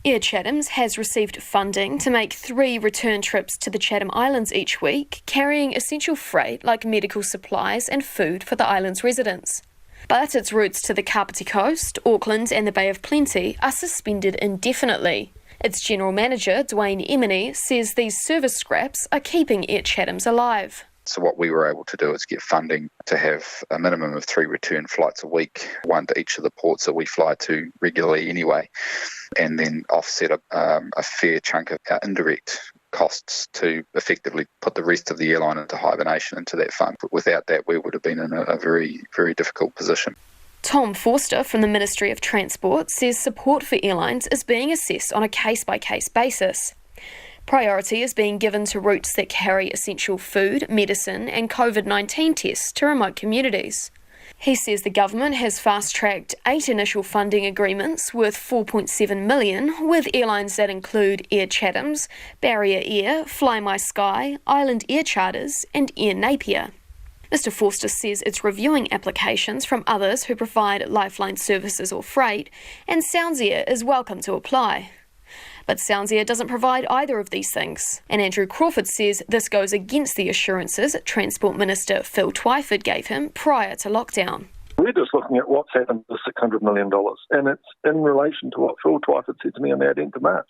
Air Chathams has received funding to make 3 return trips to the Chatham Islands each week, carrying essential freight like medical supplies and food for the island's residents. But its routes to the Kapiti Coast, Auckland and the Bay of Plenty are suspended indefinitely. Its general manager, Dwayne Emini, says these service scraps are keeping Air Chathams alive. So what we were able to do is get funding to have a minimum of 3 return flights a week, 1 to each of the ports that we fly to regularly anyway, and then offset a fair chunk of our indirect costs to effectively put the rest of the airline into hibernation into that fund. But without that, we would have been in a very, very difficult position. Tom Forster from the Ministry of Transport says support for airlines is being assessed on a case-by-case basis. Priority is being given to routes that carry essential food, medicine and COVID-19 tests to remote communities. He says the government has fast-tracked 8 initial funding agreements worth $4.7 million with airlines that include Air Chathams, Barrier Air, Fly My Sky, Island Air Charters and Air Napier. Mr Forster says it's reviewing applications from others who provide lifeline services or freight, and Sounds Air is welcome to apply. But Sounds Air doesn't provide either of these things, and Andrew Crawford says this goes against the assurances Transport Minister Phil Twyford gave him prior to lockdown. We're just looking at what's happened to $600 million, and it's in relation to what Phil Twyford said to me on the 18th of March.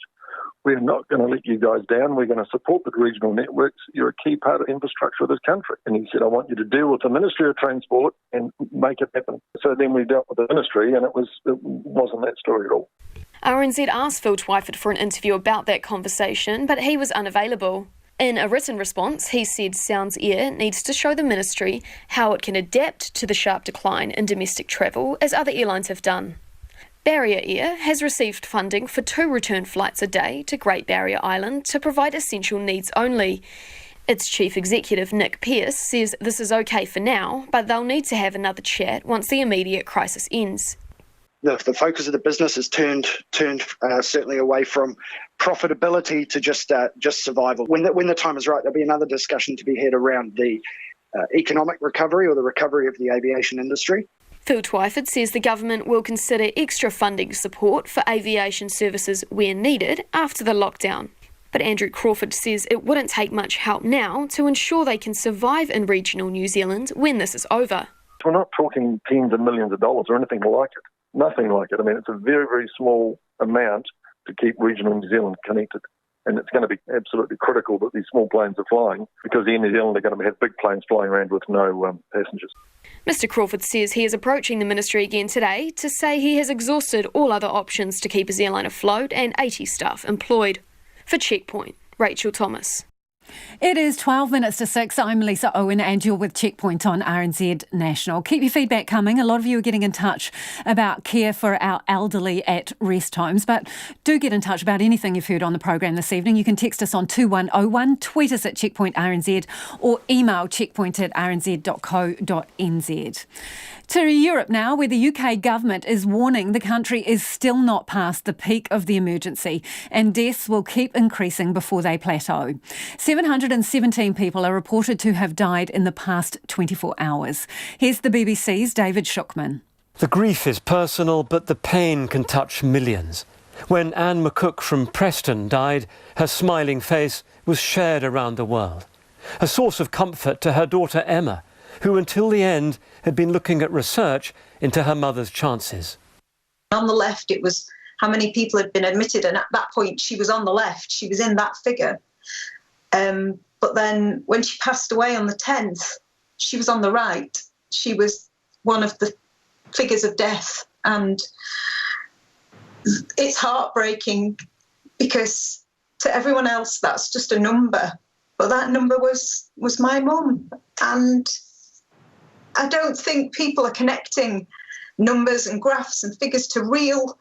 We're not going to let you guys down. We're going to support the regional networks. You're a key part of the infrastructure of this country. And he said, I want you to deal with the Ministry of Transport and make it happen. So then we dealt with the ministry, and it wasn't that story at all. RNZ asked Phil Twyford for an interview about that conversation, but he was unavailable. In a written response, he said Sounds Air needs to show the ministry how it can adapt to the sharp decline in domestic travel, as other airlines have done. Barrier Air has received funding for 2 return flights a day to Great Barrier Island to provide essential needs only. Its chief executive, Nick Pearce, says this is okay for now, but they'll need to have another chat once the immediate crisis ends. The focus of the business has turned certainly away from profitability to just survival. When the time is right, there'll be another discussion to be had around the economic recovery or the recovery of the aviation industry. Phil Twyford says the government will consider extra funding support for aviation services where needed after the lockdown. But Andrew Crawford says it wouldn't take much help now to ensure they can survive in regional New Zealand when this is over. We're not talking tens of millions of dollars or anything like it. Nothing like it. I mean, it's a very, very small amount to keep regional New Zealand connected. And it's going to be absolutely critical that these small planes are flying, because Air New Zealand are going to have big planes flying around with no passengers. Mr Crawford says he is approaching the ministry again today to say he has exhausted all other options to keep his airline afloat and 80 staff employed. For Checkpoint, Rachel Thomas. It is 12 minutes to 6. I'm Lisa Owen and you're with Checkpoint on RNZ National. Keep your feedback coming. A lot of you are getting in touch about care for our elderly at rest homes, but do get in touch about anything you've heard on the program this evening. You can text us on 2101, tweet us at Checkpoint RNZ or email checkpoint@rnz.co.nz. To Europe now, where the UK government is warning the country is still not past the peak of the emergency and deaths will keep increasing before they plateau. 717 people are reported to have died in the past 24 hours. Here's the BBC's David Shookman. The grief is personal, but the pain can touch millions. When Anne McCook from Preston died, her smiling face was shared around the world. A source of comfort to her daughter Emma, who until the end had been looking at research into her mother's chances. On the left, it was how many people had been admitted, and at that point she was on the left, she was in that figure. But then when she passed away on the 10th, she was on the right. She was one of the figures of death. And it's heartbreaking because to everyone else, that's just a number. But that number was my mum. And I don't think people are connecting numbers and graphs and figures to real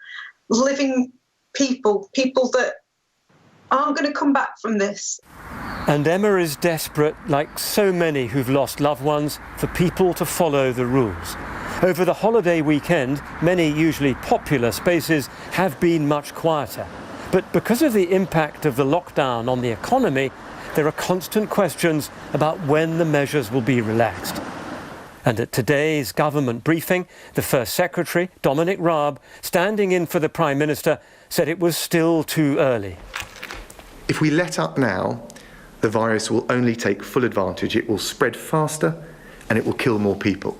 living people that aren't going to come back from this. And Emma is desperate, like so many who've lost loved ones, for people to follow the rules. Over the holiday weekend, many usually popular spaces have been much quieter. But because of the impact of the lockdown on the economy, there are constant questions about when the measures will be relaxed. And at today's government briefing, the First Secretary, Dominic Raab, standing in for the Prime Minister, said it was still too early. If we let up now, the virus will only take full advantage. It will spread faster and it will kill more people.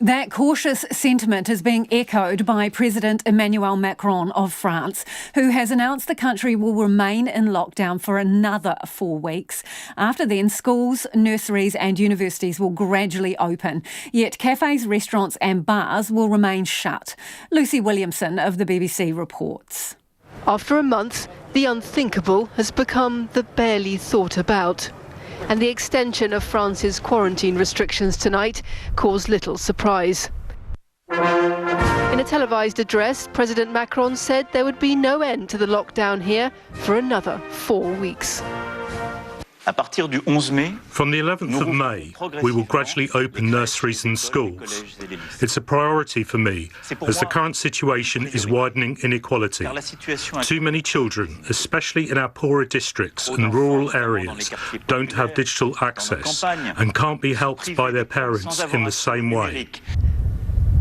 That cautious sentiment is being echoed by President Emmanuel Macron of France, who has announced the country will remain in lockdown for another 4 weeks. After then, schools, nurseries and universities will gradually open, yet cafes, restaurants and bars will remain shut. Lucy Williamson of the BBC reports. After a month, the unthinkable has become the barely thought about. And the extension of France's quarantine restrictions tonight caused little surprise. In a televised address, President Macron said there would be no end to the lockdown here for another 4 weeks. From the 11th of May, we will gradually open nurseries and schools. It's a priority for me, as the current situation is widening inequality. Too many children, especially in our poorer districts and rural areas, don't have digital access and can't be helped by their parents in the same way.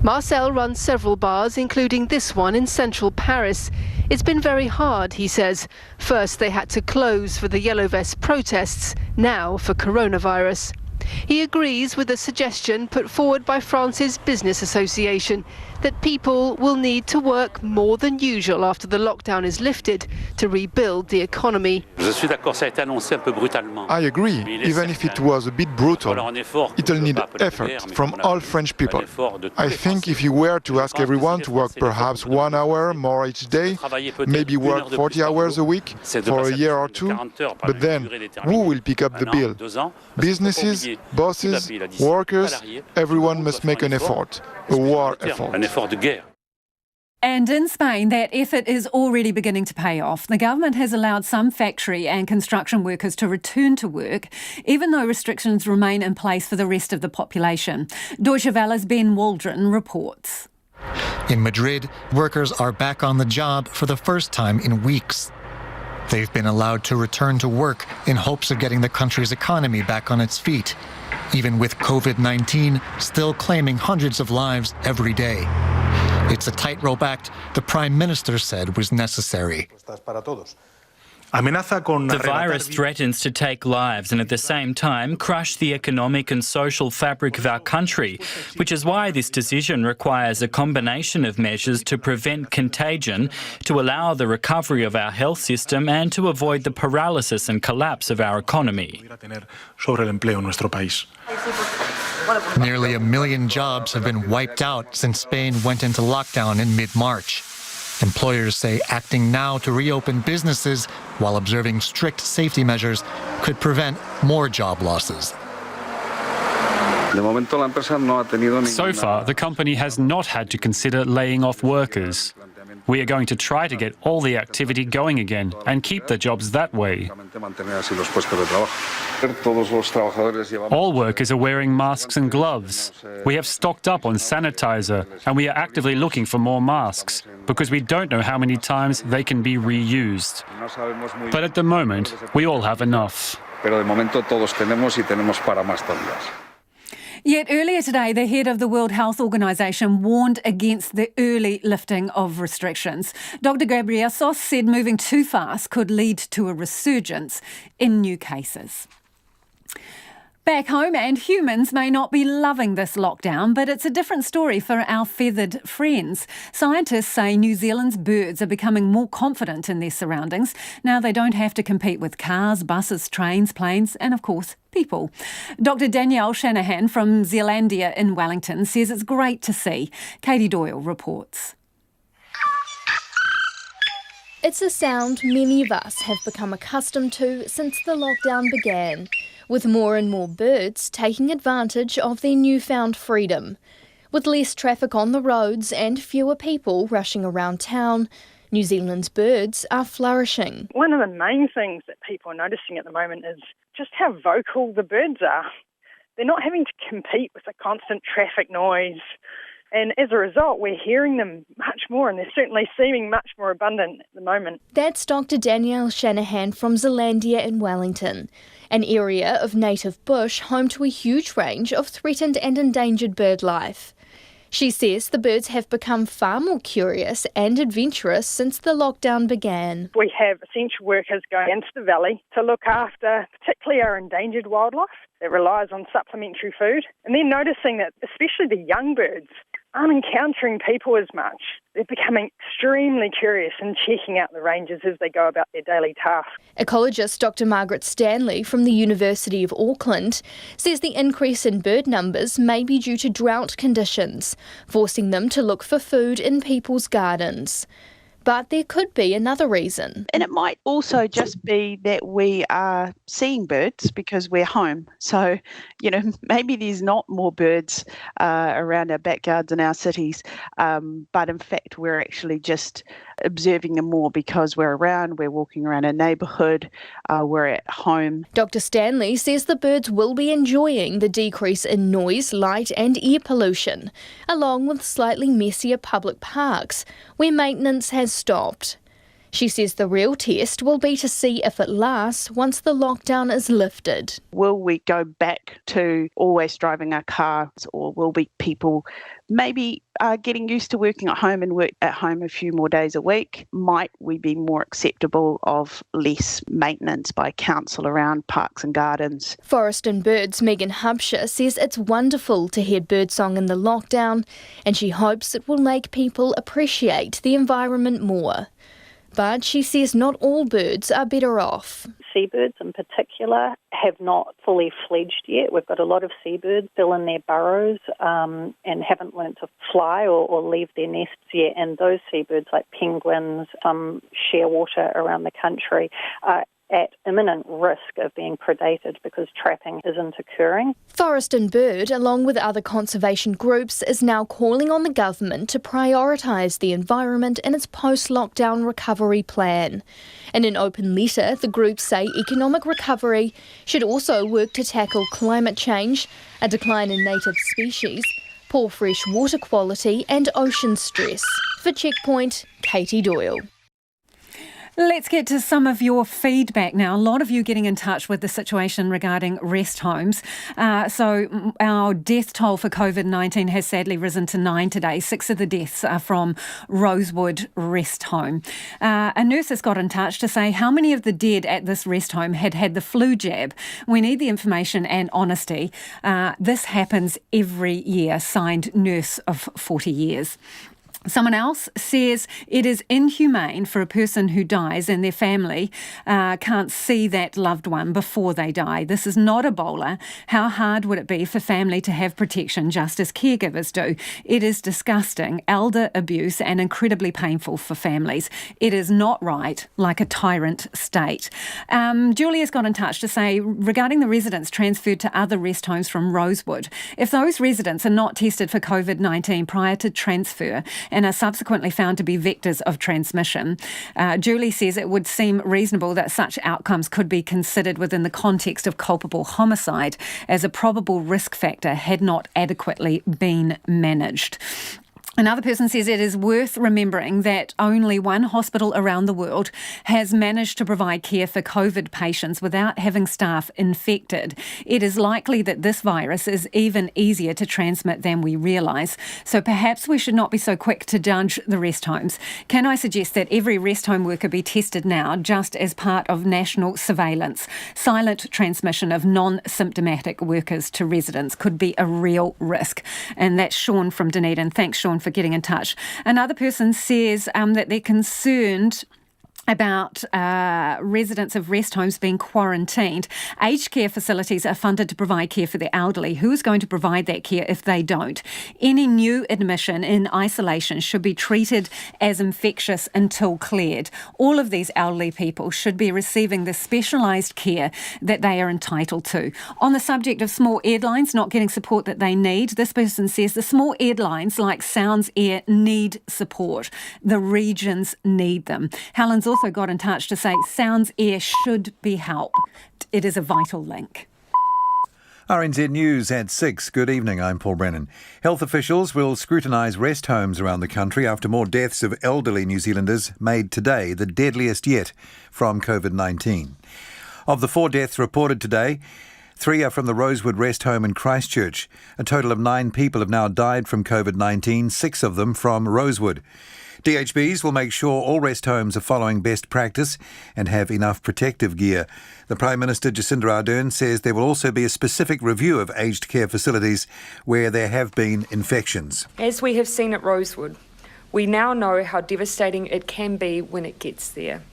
Marcel runs several bars, including this one in central Paris. It's been very hard, he says. First they had to close for the Yellow Vest protests, now for coronavirus. He agrees with the suggestion put forward by France's Business Association that people will need to work more than usual after the lockdown is lifted to rebuild the economy. I agree, even if it was a bit brutal. It'll need effort from all French people. I think if you were to ask everyone to work perhaps 1 hour more each day, maybe work 40 hours a week for a year or two, but then who will pick up the bill? Businesses, bosses, workers, everyone must make an effort, a war effort. And in Spain, that effort is already beginning to pay off. The government has allowed some factory and construction workers to return to work, even though restrictions remain in place for the rest of the population. Deutsche Welle's Ben Waldron reports. In Madrid, workers are back on the job for the first time in weeks. They've been allowed to return to work in hopes of getting the country's economy back on its feet, even with COVID-19 still claiming hundreds of lives every day. It's a tightrope act the Prime Minister said was necessary. The virus threatens to take lives and at the same time crush the economic and social fabric of our country, which is why this decision requires a combination of measures to prevent contagion, to allow the recovery of our health system and to avoid the paralysis and collapse of our economy. Nearly 1 million jobs have been wiped out since Spain went into lockdown in mid-March. Employers say acting now to reopen businesses while observing strict safety measures could prevent more job losses. So far, the company has not had to consider laying off workers. We are going to try to get all the activity going again and keep the jobs that way. All workers are wearing masks and gloves. We have stocked up on sanitizer and we are actively looking for more masks because we don't know how many times they can be reused. But at the moment, we all have enough. Yet earlier today, the head of the World Health Organization warned against the early lifting of restrictions. Dr. Ghebreyesus said moving too fast could lead to a resurgence in new cases. Back home, and humans may not be loving this lockdown, but it's a different story for our feathered friends. Scientists say New Zealand's birds are becoming more confident in their surroundings. Now they don't have to compete with cars, buses, trains, planes, and of course, people. Dr. Danielle Shanahan from Zealandia in Wellington says it's great to see. Katie Doyle reports. It's a sound many of us have become accustomed to since the lockdown began, with more and more birds taking advantage of their newfound freedom. With less traffic on the roads and fewer people rushing around town, New Zealand's birds are flourishing. One of the main things that people are noticing at the moment is just how vocal the birds are. They're not having to compete with the constant traffic noise. And as a result, we're hearing them much more, and they're certainly seeming much more abundant at the moment. That's Dr. Danielle Shanahan from Zealandia in Wellington, an area of native bush home to a huge range of threatened and endangered bird life. She says the birds have become far more curious and adventurous since the lockdown began. We have essential workers going into the valley to look after particularly our endangered wildlife that relies on supplementary food. And they're noticing that especially the young birds aren't encountering people as much. They're becoming extremely curious and checking out the ranges as they go about their daily tasks. Ecologist Dr. Margaret Stanley from the University of Auckland says the increase in bird numbers may be due to drought conditions, forcing them to look for food in people's gardens. But there could be another reason. And it might also just be that we are seeing birds because we're home. So, maybe there's not more birds around our backyards in our cities, but in fact we're actually just observing them more because we're around, we're walking around our neighbourhood, we're at home. Dr. Stanley says the birds will be enjoying the decrease in noise, light and air pollution, along with slightly messier public parks, where maintenance has stopped. She says the real test will be to see if it lasts once the lockdown is lifted. Will we go back to always driving our cars, or will be people maybe getting used to working at home and work at home a few more days a week? Might we be more acceptable of less maintenance by council around parks and gardens? Forest and Birds Megan Hubsher says it's wonderful to hear birdsong in the lockdown, and she hopes it will make people appreciate the environment more. But she says not all birds are better off. Seabirds in particular have not fully fledged yet. We've got a lot of seabirds still in their burrows and haven't learnt to fly or leave their nests yet. And those seabirds, like penguins, some shearwater around the country, are at imminent risk of being predated because trapping isn't occurring. Forest and Bird, along with other conservation groups, is now calling on the government to prioritise the environment in its post-lockdown recovery plan. In an open letter, the groups say economic recovery should also work to tackle climate change, a decline in native species, poor fresh water quality and ocean stress. For Checkpoint, Katie Doyle. Let's get to some of your feedback now. A lot of you getting in touch with the situation regarding rest homes. So our death toll for COVID-19 has sadly risen to 9 today. 6 of the deaths are from Rosewood Rest Home. A nurse has got in touch to say how many of the dead at this rest home had had the flu jab. We need the information and honesty. This happens every year. Signed, nurse of 40 years. Someone else says it is inhumane for a person who dies and their family can't see that loved one before they die. This is not Ebola. How hard would it be for family to have protection just as caregivers do? It is disgusting, elder abuse and incredibly painful for families. It is not right, like a tyrant state. Julia's got in touch to say, regarding the residents transferred to other rest homes from Rosewood, if those residents are not tested for COVID-19 prior to transfer and are subsequently found to be vectors of transmission, Julie says it would seem reasonable that such outcomes could be considered within the context of culpable homicide as a probable risk factor had not adequately been managed. Another person says it is worth remembering that only one hospital around the world has managed to provide care for COVID patients without having staff infected. It is likely that this virus is even easier to transmit than we realise. So perhaps we should not be so quick to judge the rest homes. Can I suggest that every rest home worker be tested now just as part of national surveillance? Silent transmission of non-symptomatic workers to residents could be a real risk. And that's Sean from Dunedin. Thanks, Sean, for getting in touch. Another person says that they're concerned about residents of rest homes being quarantined. Aged care facilities are funded to provide care for the elderly. Who is going to provide that care if they don't? Any new admission in isolation should be treated as infectious until cleared. All of these elderly people should be receiving the specialised care that they are entitled to. On the subject of small airlines not getting support that they need, this person says the small airlines like Sounds Air need support. The regions need them. Helen's also got in touch to say Sounds Air should be helped. It is a vital link. RNZ News at 6. Good evening, I'm Paul Brennan. Health officials will scrutinise rest homes around the country after more deaths of elderly New Zealanders made today the deadliest yet from COVID-19. Of the 4 deaths reported today, 3 are from the Rosewood Rest Home in Christchurch. A total of 9 people have now died from COVID-19, 6 of them from Rosewood. DHBs will make sure all rest homes are following best practice and have enough protective gear. The Prime Minister, Jacinda Ardern, says there will also be a specific review of aged care facilities where there have been infections. As we have seen at Rosewood, we now know how devastating it can be when it gets there.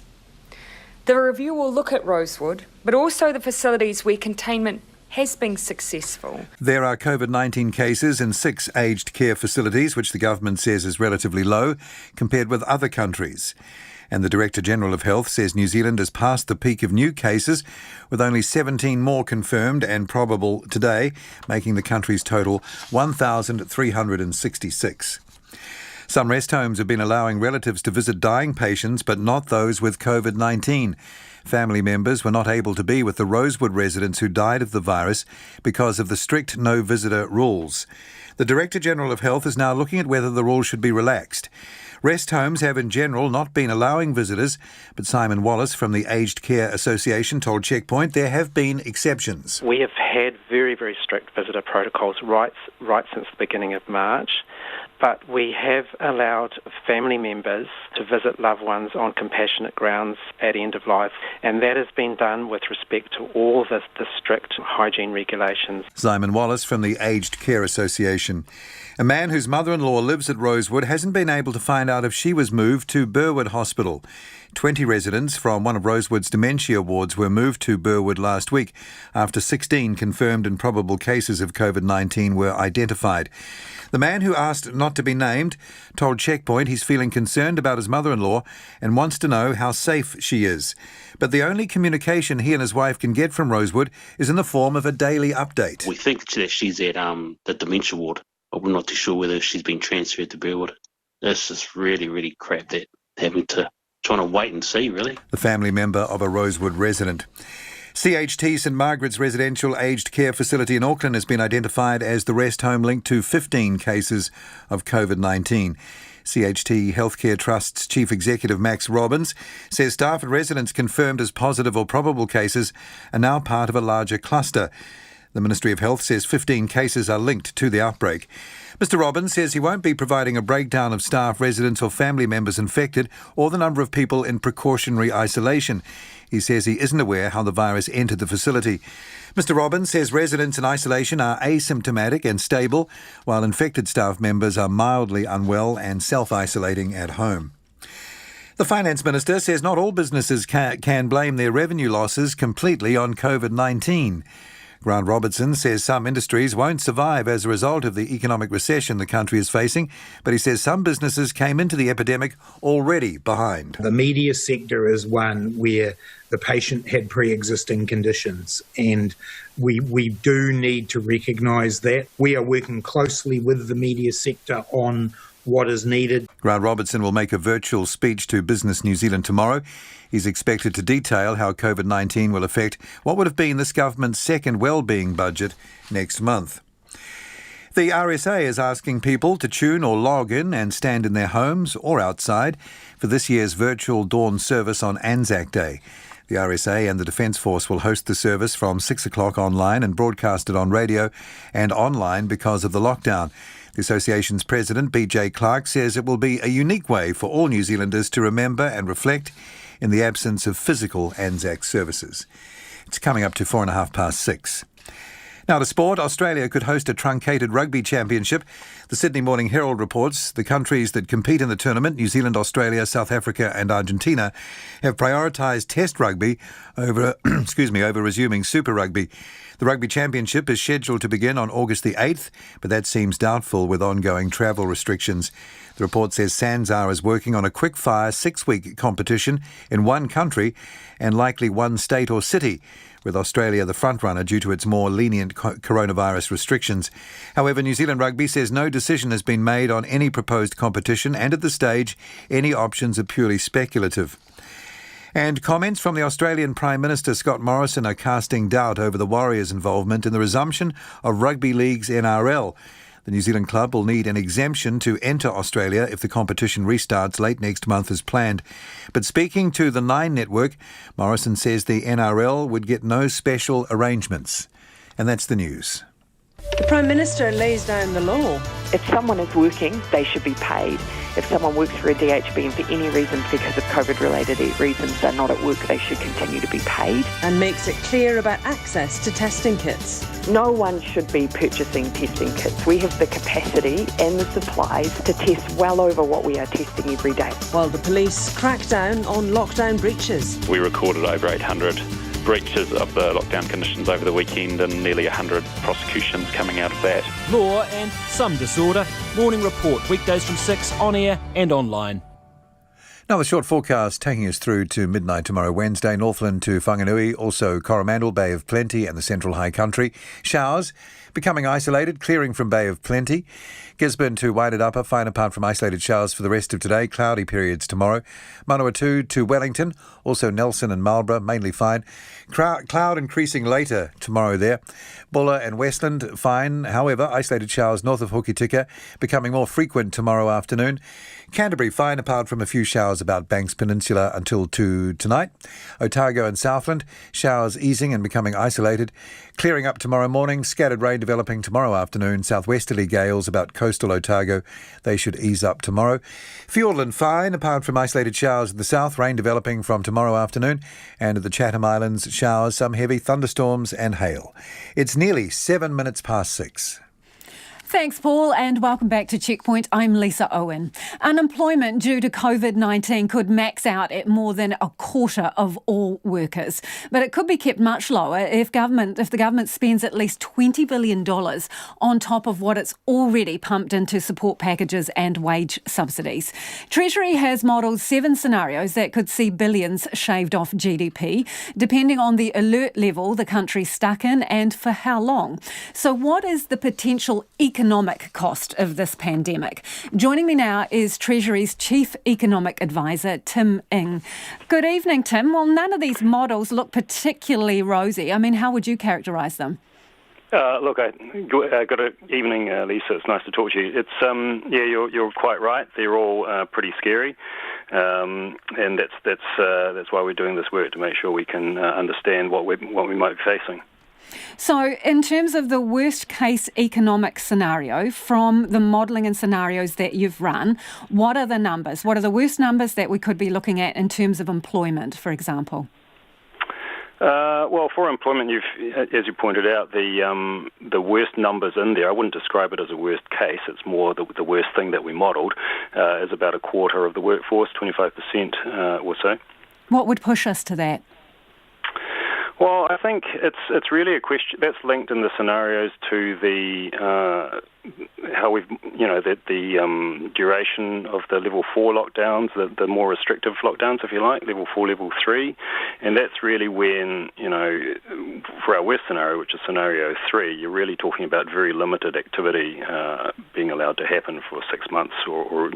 The review will look at Rosewood, but also the facilities where containment has been successful. There are COVID-19 cases in 6 aged care facilities, which the government says is relatively low compared with other countries. And the Director-General of Health says New Zealand has passed the peak of new cases, with only 17 more confirmed and probable today, making the country's total 1,366. Some rest homes have been allowing relatives to visit dying patients, but not those with COVID-19. Family members were not able to be with the Rosewood residents who died of the virus because of the strict no-visitor rules. The Director-General of Health is now looking at whether the rules should be relaxed. Rest homes have in general not been allowing visitors, but Simon Wallace from the Aged Care Association told Checkpoint there have been exceptions. We have had very, very strict visitor protocols right since the beginning of March. But we have allowed family members to visit loved ones on compassionate grounds at end of life, and that has been done with respect to all the strict hygiene regulations. Simon Wallace from the Aged Care Association. A man whose mother-in-law lives at Rosewood hasn't been able to find out if she was moved to Burwood Hospital. 20 residents from one of Rosewood's dementia wards were moved to Burwood last week after 16 confirmed and probable cases of COVID-19 were identified. The man who asked not to be named told Checkpoint he's feeling concerned about his mother-in-law and wants to know how safe she is. But the only communication he and his wife can get from Rosewood is in the form of a daily update. We think that she's at the dementia ward, but we're not too sure whether she's been transferred to Burwood. It's just really, really crap that trying to wait and see, really. The family member of a Rosewood resident. CHT St Margaret's residential aged care facility in Auckland has been identified as the rest home linked to 15 cases of COVID-19. CHT Healthcare Trust's Chief Executive Max Robbins says staff and residents confirmed as positive or probable cases are now part of a larger cluster. The Ministry of Health says 15 cases are linked to the outbreak. Mr Robbins says he won't be providing a breakdown of staff, residents or family members infected or the number of people in precautionary isolation. He says he isn't aware how the virus entered the facility. Mr Robbins says residents in isolation are asymptomatic and stable, while infected staff members are mildly unwell and self-isolating at home. The Finance Minister says not all businesses can blame their revenue losses completely on COVID-19. Grant Robertson says some industries won't survive as a result of the economic recession the country is facing, but he says some businesses came into the epidemic already behind. The media sector is one where the patient had pre-existing conditions, and we do need to recognise that. We are working closely with the media sector on what is needed. Grant Robertson will make a virtual speech to Business New Zealand tomorrow. He's expected to detail how COVID-19 will affect what would have been this government's second wellbeing budget next month. The RSA is asking people to tune or log in and stand in their homes or outside for this year's virtual dawn service on Anzac Day. The RSA and the Defence Force will host the service from 6 o'clock online and broadcast it on radio and online because of the lockdown. The association's president, BJ Clark, says it will be a unique way for all New Zealanders to remember and reflect in the absence of physical Anzac services. It's coming up to 6:04. Now to sport, Australia could host a truncated rugby championship. The Sydney Morning Herald reports the countries that compete in the tournament, New Zealand, Australia, South Africa and Argentina, have prioritised Test rugby over resuming Super Rugby. The Rugby Championship is scheduled to begin on August the 8th, but that seems doubtful with ongoing travel restrictions. The report says SANZAR is working on a quick-fire 6-week competition in one country and likely one state or city, with Australia the frontrunner due to its more lenient coronavirus restrictions. However, New Zealand Rugby says no decision has been made on any proposed competition, and at this stage, any options are purely speculative. And comments from the Australian Prime Minister Scott Morrison are casting doubt over the Warriors' involvement in the resumption of Rugby League's NRL. The New Zealand club will need an exemption to enter Australia if the competition restarts late next month as planned. But speaking to the Nine Network, Morrison says the NRL would get no special arrangements. And that's the news. The Prime Minister lays down the law. If someone is working, they should be paid. If someone works for a DHB and for any reason, because of COVID-related reasons, they're not at work, they should continue to be paid. And makes it clear about access to testing kits. No one should be purchasing testing kits. We have the capacity and the supplies to test well over what we are testing every day. While the police crack down on lockdown breaches. We recorded over 800 breaches of the lockdown conditions over the weekend and nearly 100 prosecutions coming out of that. Law and some disorder. Morning Report, weekdays from 6 on air and online. Now the short forecast taking us through to midnight tomorrow Wednesday. Northland to Whanganui, also Coromandel, Bay of Plenty and the Central High Country. Showers becoming isolated, clearing from Bay of Plenty. Gisborne to Wairarapa, fine apart from isolated showers for the rest of today. Cloudy periods tomorrow. Manawatu to Wellington, also Nelson and Marlborough, mainly fine. Cloud increasing later tomorrow there. Bulla and Westland, fine. However, isolated showers north of Hokitika, becoming more frequent tomorrow afternoon. Canterbury, fine apart from a few showers about Banks Peninsula until 2 tonight. Otago and Southland, showers easing and becoming isolated. Clearing up tomorrow morning, scattered rain developing tomorrow afternoon. Southwesterly gales about coastal Otago, they should ease up tomorrow. Fiordland, fine apart from isolated showers in the south, rain developing from tomorrow afternoon. And at the Chatham Islands, showers, some heavy thunderstorms and hail. It's nearly 6:07. Thanks, Paul, and welcome back to Checkpoint. I'm Lisa Owen. Unemployment due to COVID-19 could max out at more than a quarter of all workers. But it could be kept much lower if the government spends at least $20 billion on top of what it's already pumped into support packages and wage subsidies. Treasury has modelled 7 scenarios that could see billions shaved off GDP, depending on the alert level the country's stuck in and for how long. So what is the potential economic cost of this pandemic? Joining me now is Treasury's Chief Economic Advisor, Tim Ing. Good evening, Tim. Well, none of these models look particularly rosy. I mean, how would you characterise them? Good evening, Lisa. It's nice to talk to you. It's you're quite right. They're all pretty scary, and that's why we're doing this work, to make sure we can understand what we might be facing. So in terms of the worst case economic scenario from the modelling and scenarios that you've run, what are the numbers? What are the worst numbers that we could be looking at in terms of employment, for example? Well, for employment, as you pointed out, the worst numbers in there, I wouldn't describe it as a worst case, it's more the worst thing that we modelled, is about a quarter of the workforce, 25% or so. What would push us to that? Well, I think it's really a question that's linked in the scenarios to the how we've the duration of the level 4 lockdowns, the more restrictive lockdowns, if you like, level 4, level 3, and that's really when for our worst scenario, which is scenario 3, you're really talking about very limited activity being allowed to happen for 6 months or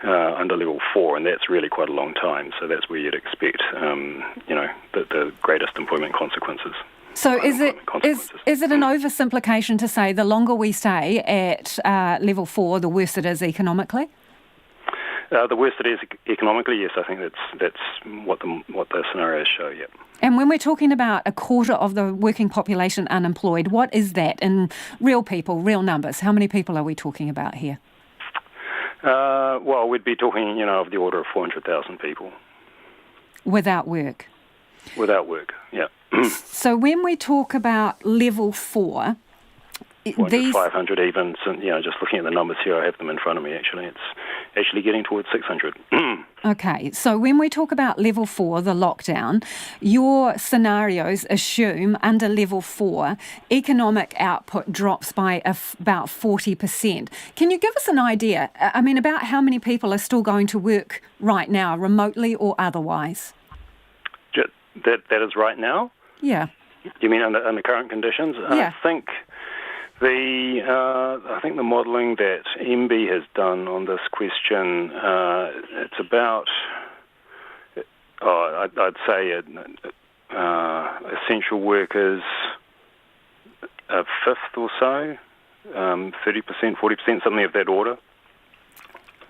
under level 4, and that's really quite a long time. So that's where you'd expect the greatest employment consequences. So is it an oversimplification to say the longer we stay at level 4, the worse it is economically? The worse it is economically, yes. I think that's what the scenarios show. Yeah. And when we're talking about a quarter of the working population unemployed, what is that in real people, real numbers? How many people are we talking about here? Well, we'd be talking, of the order of 400,000 people. Without work? Without work, yeah. So when we talk about level 4, these 500 even, so, just looking at the numbers here, I have them in front of me actually. It's actually getting towards 600. Okay, so when we talk about level 4, the lockdown, your scenarios assume under level 4, economic output drops by about 40%. Can you give us an idea, about how many people are still going to work right now, remotely or otherwise? That is right now? Yeah. You mean under current conditions? Yeah. I think the modelling that MB has done on this question, it's about, I'd say essential workers, a fifth or so, 30%, 40%, something of that order.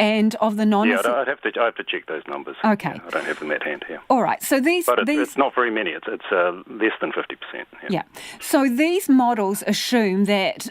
And of the non... Yeah, I have to check those numbers. Okay. Yeah, I don't have them at hand here. All right, so these... But it's not very many. It's less than 50%. Yeah. So these models assume that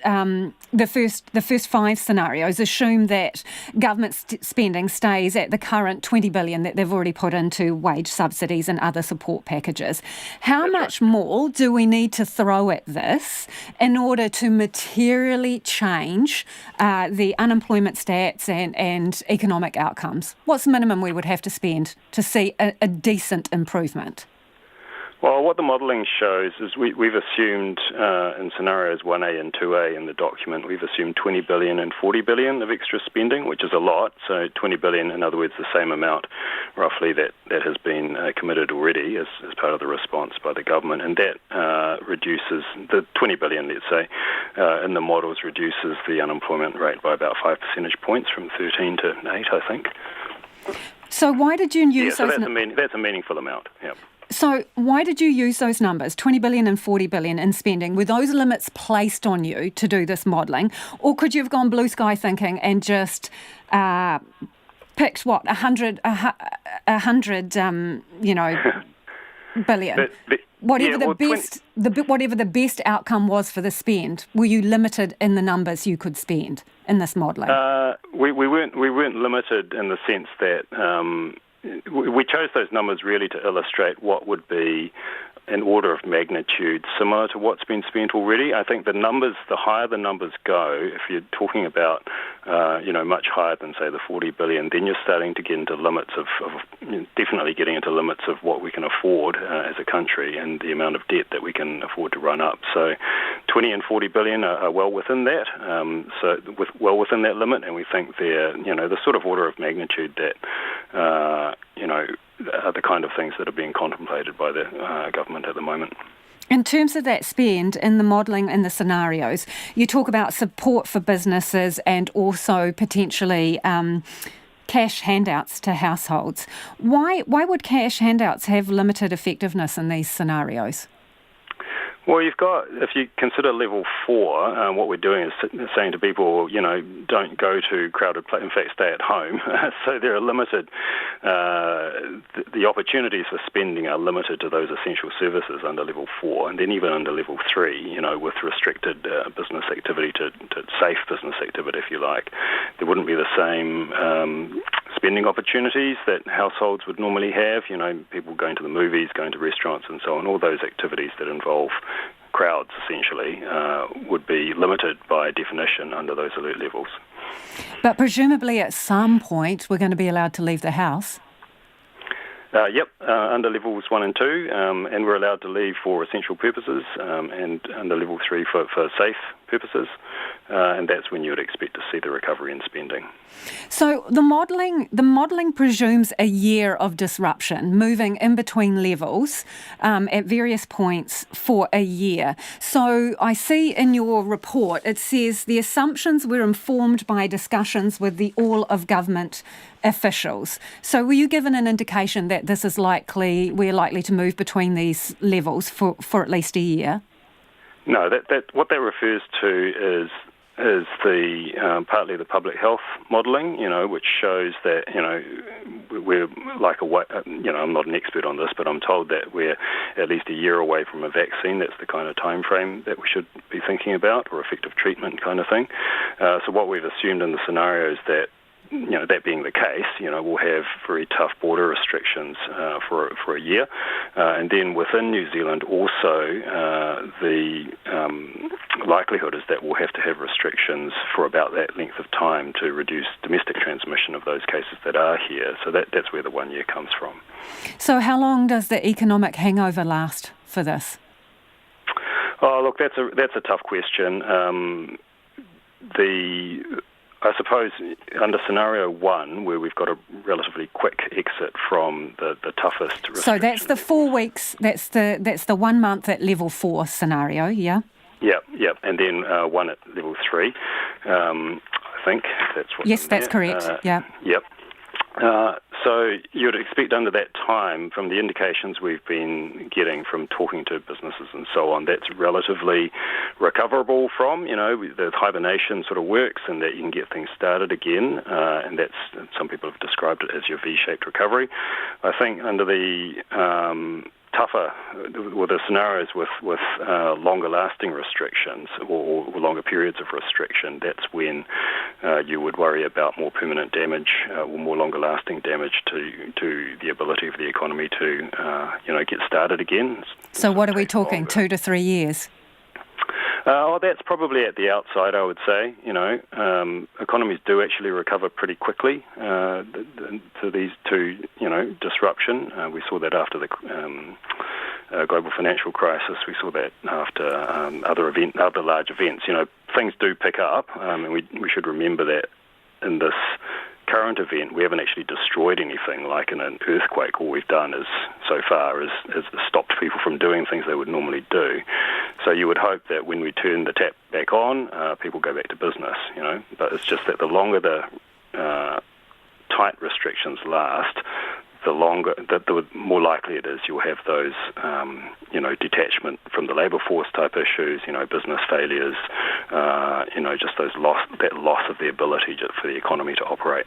the first 5 scenarios assume that government spending stays at the current $20 billion that they've already put into wage subsidies and other support packages. How much more do we need to throw at this in order to materially change the unemployment stats and economic outcomes? What's the minimum we would have to spend to see a decent improvement? Well, what the modelling shows is we've assumed in scenarios 1A and 2A in the document, we've assumed 20 billion and 40 billion of extra spending, which is a lot. So 20 billion, in other words, the same amount roughly that has been committed already as part of the response by the government. And that reduces, the 20 billion, let's say, in the models reduces the unemployment rate by about 5 percentage points from 13 to 8, I think. So why did you use those? That's a meaningful amount, yeah. So why did you use those numbers, 20 billion and 40 billion in spending? Were those limits placed on you to do this modelling? Or could you have gone blue sky thinking and just picked, 100 billion? Whatever the best outcome was for the spend, were you limited in the numbers you could spend in this modelling? We weren't limited in the sense that we chose those numbers really to illustrate what would be an order of magnitude similar to what's been spent already. I think the higher the numbers go, if you're talking about, much higher than, say, the 40 billion, then you're starting to get into limits of definitely getting into limits of what we can afford as a country and the amount of debt that we can afford to run up. So 20 and 40 billion are well within that, well within that limit, and we think they're, the sort of order of magnitude that, are the kind of things that are being contemplated by the government at the moment. In terms of that spend in the modelling and the scenarios, you talk about support for businesses and also potentially cash handouts to households. Why would cash handouts have limited effectiveness in these scenarios? Well, you've got, if you consider level 4, what we're doing is saying to people, don't go to crowded places, in fact, stay at home. So there are limited, the opportunities for spending are limited to those essential services under level 4, and then even under level 3, with restricted business activity to safe business activity, if you like, there wouldn't be the same spending opportunities that households would normally have, people going to the movies, going to restaurants and so on. All those activities that involve crowds, essentially, would be limited by definition under those alert levels. But presumably at some point we're going to be allowed to leave the house? Yep, under levels 1 and 2, and we're allowed to leave for essential purposes, and under level 3 for safe purposes, and that's when you would expect to see the recovery in spending. So the modelling presumes a year of disruption, moving in between levels at various points for a year. So I see in your report it says the assumptions were informed by discussions with the all of government officials. So were you given an indication that this is we're likely to move between these levels for at least a year? No, that what that refers to is the partly the public health modelling, which shows that we're like I'm not an expert on this, but I'm told that we're at least a year away from a vaccine. That's the kind of time frame that we should be thinking about, or effective treatment kind of thing. So what we've assumed in the scenario is that, that being the case, we'll have very tough border restrictions for a year. And then within New Zealand also, the likelihood is that we'll have to have restrictions for about that length of time to reduce domestic transmission of those cases that are here. So that's where the 1 year comes from. So how long does the economic hangover last for this? Oh, look, that's a tough question. I suppose under scenario 1, where we've got a relatively quick exit from the toughest restrictions. So that's the 4 weeks, that's the 1 month at level 4 scenario, yeah? Yep, and then 1 at level 3, I think. That's what. Yes, that's correct, yeah. Yep. So you'd expect under that time, from the indications we've been getting from talking to businesses and so on, that's relatively recoverable from, the hibernation sort of works, and that you can get things started again, and that's, some people have described it as your V-shaped recovery. I think under the tougher, or the scenarios with longer lasting restrictions or longer periods of restriction, that's when you would worry about more permanent damage or more longer lasting damage to the ability of the economy to get started again. So what are we talking, longer. 2 to 3 years? That's probably at the outside, I would say. Economies do actually recover pretty quickly to these two, disruption. We saw that after the global financial crisis. We saw that after other large events. Things do pick up, and we should remember that in this current event, we haven't actually destroyed anything like in an earthquake. All we've done so far is stopped people from doing things they would normally do. So you would hope that when we turn the tap back on, people go back to business, But it's just that the longer the tight restrictions last, the more likely it is you'll have those, detachment from the labour force type issues, business failures, just that loss of the ability for the economy to operate.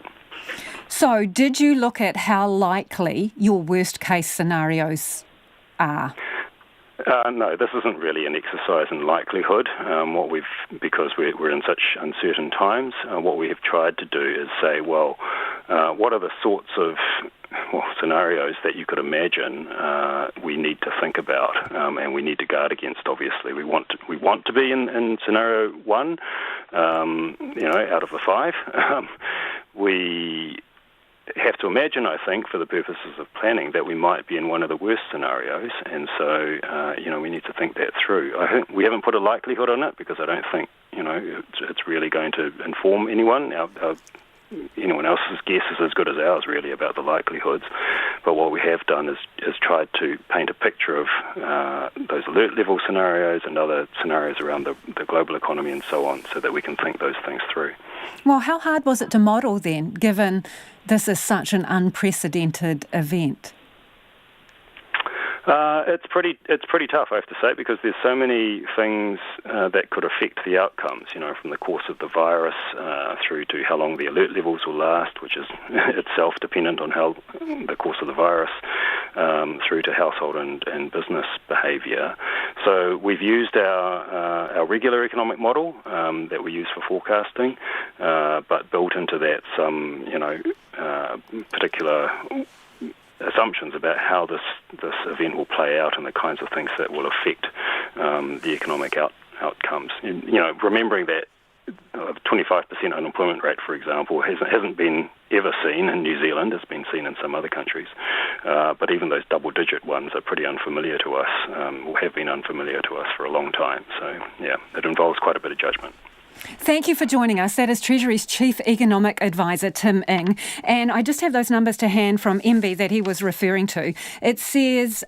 So did you look at how likely your worst case scenarios are? No, this isn't really an exercise in likelihood. Because we're in such uncertain times, what we have tried to do is say, what are the sorts of scenarios that you could imagine we need to think about, and we need to guard against. Obviously, we want to be in scenario 1, out of the 5. We have to imagine, I think, for the purposes of planning, that we might be in one of the worst scenarios, and so we need to think that through. I think we haven't put a likelihood on it because I don't think it's really going to inform anyone. Anyone else's guess is as good as ours, really, about the likelihoods. But what we have done is tried to paint a picture of those alert level scenarios and other scenarios around the global economy and so on, so that we can think those things through. Well, how hard was it to model then, given this is such an unprecedented event? It's pretty tough, I have to say, because there's so many things that could affect the outcomes, from the course of the virus through to how long the alert levels will last, which is itself dependent on how the course of the virus, through to household and business behaviour. So we've used our regular economic model that we use for forecasting, but built into that some, particular assumptions about how this event will play out and the kinds of things that will affect the economic outcomes. And, remembering that 25% unemployment rate, for example, hasn't been ever seen in New Zealand. It's been seen in some other countries. But even those double-digit ones are pretty unfamiliar to us, or have been unfamiliar to us for a long time. So, yeah, it involves quite a bit of judgment. Thank you for joining us. That is Treasury's Chief Economic Advisor, Tim Ing. And I just have those numbers to hand from MB that he was referring to. It says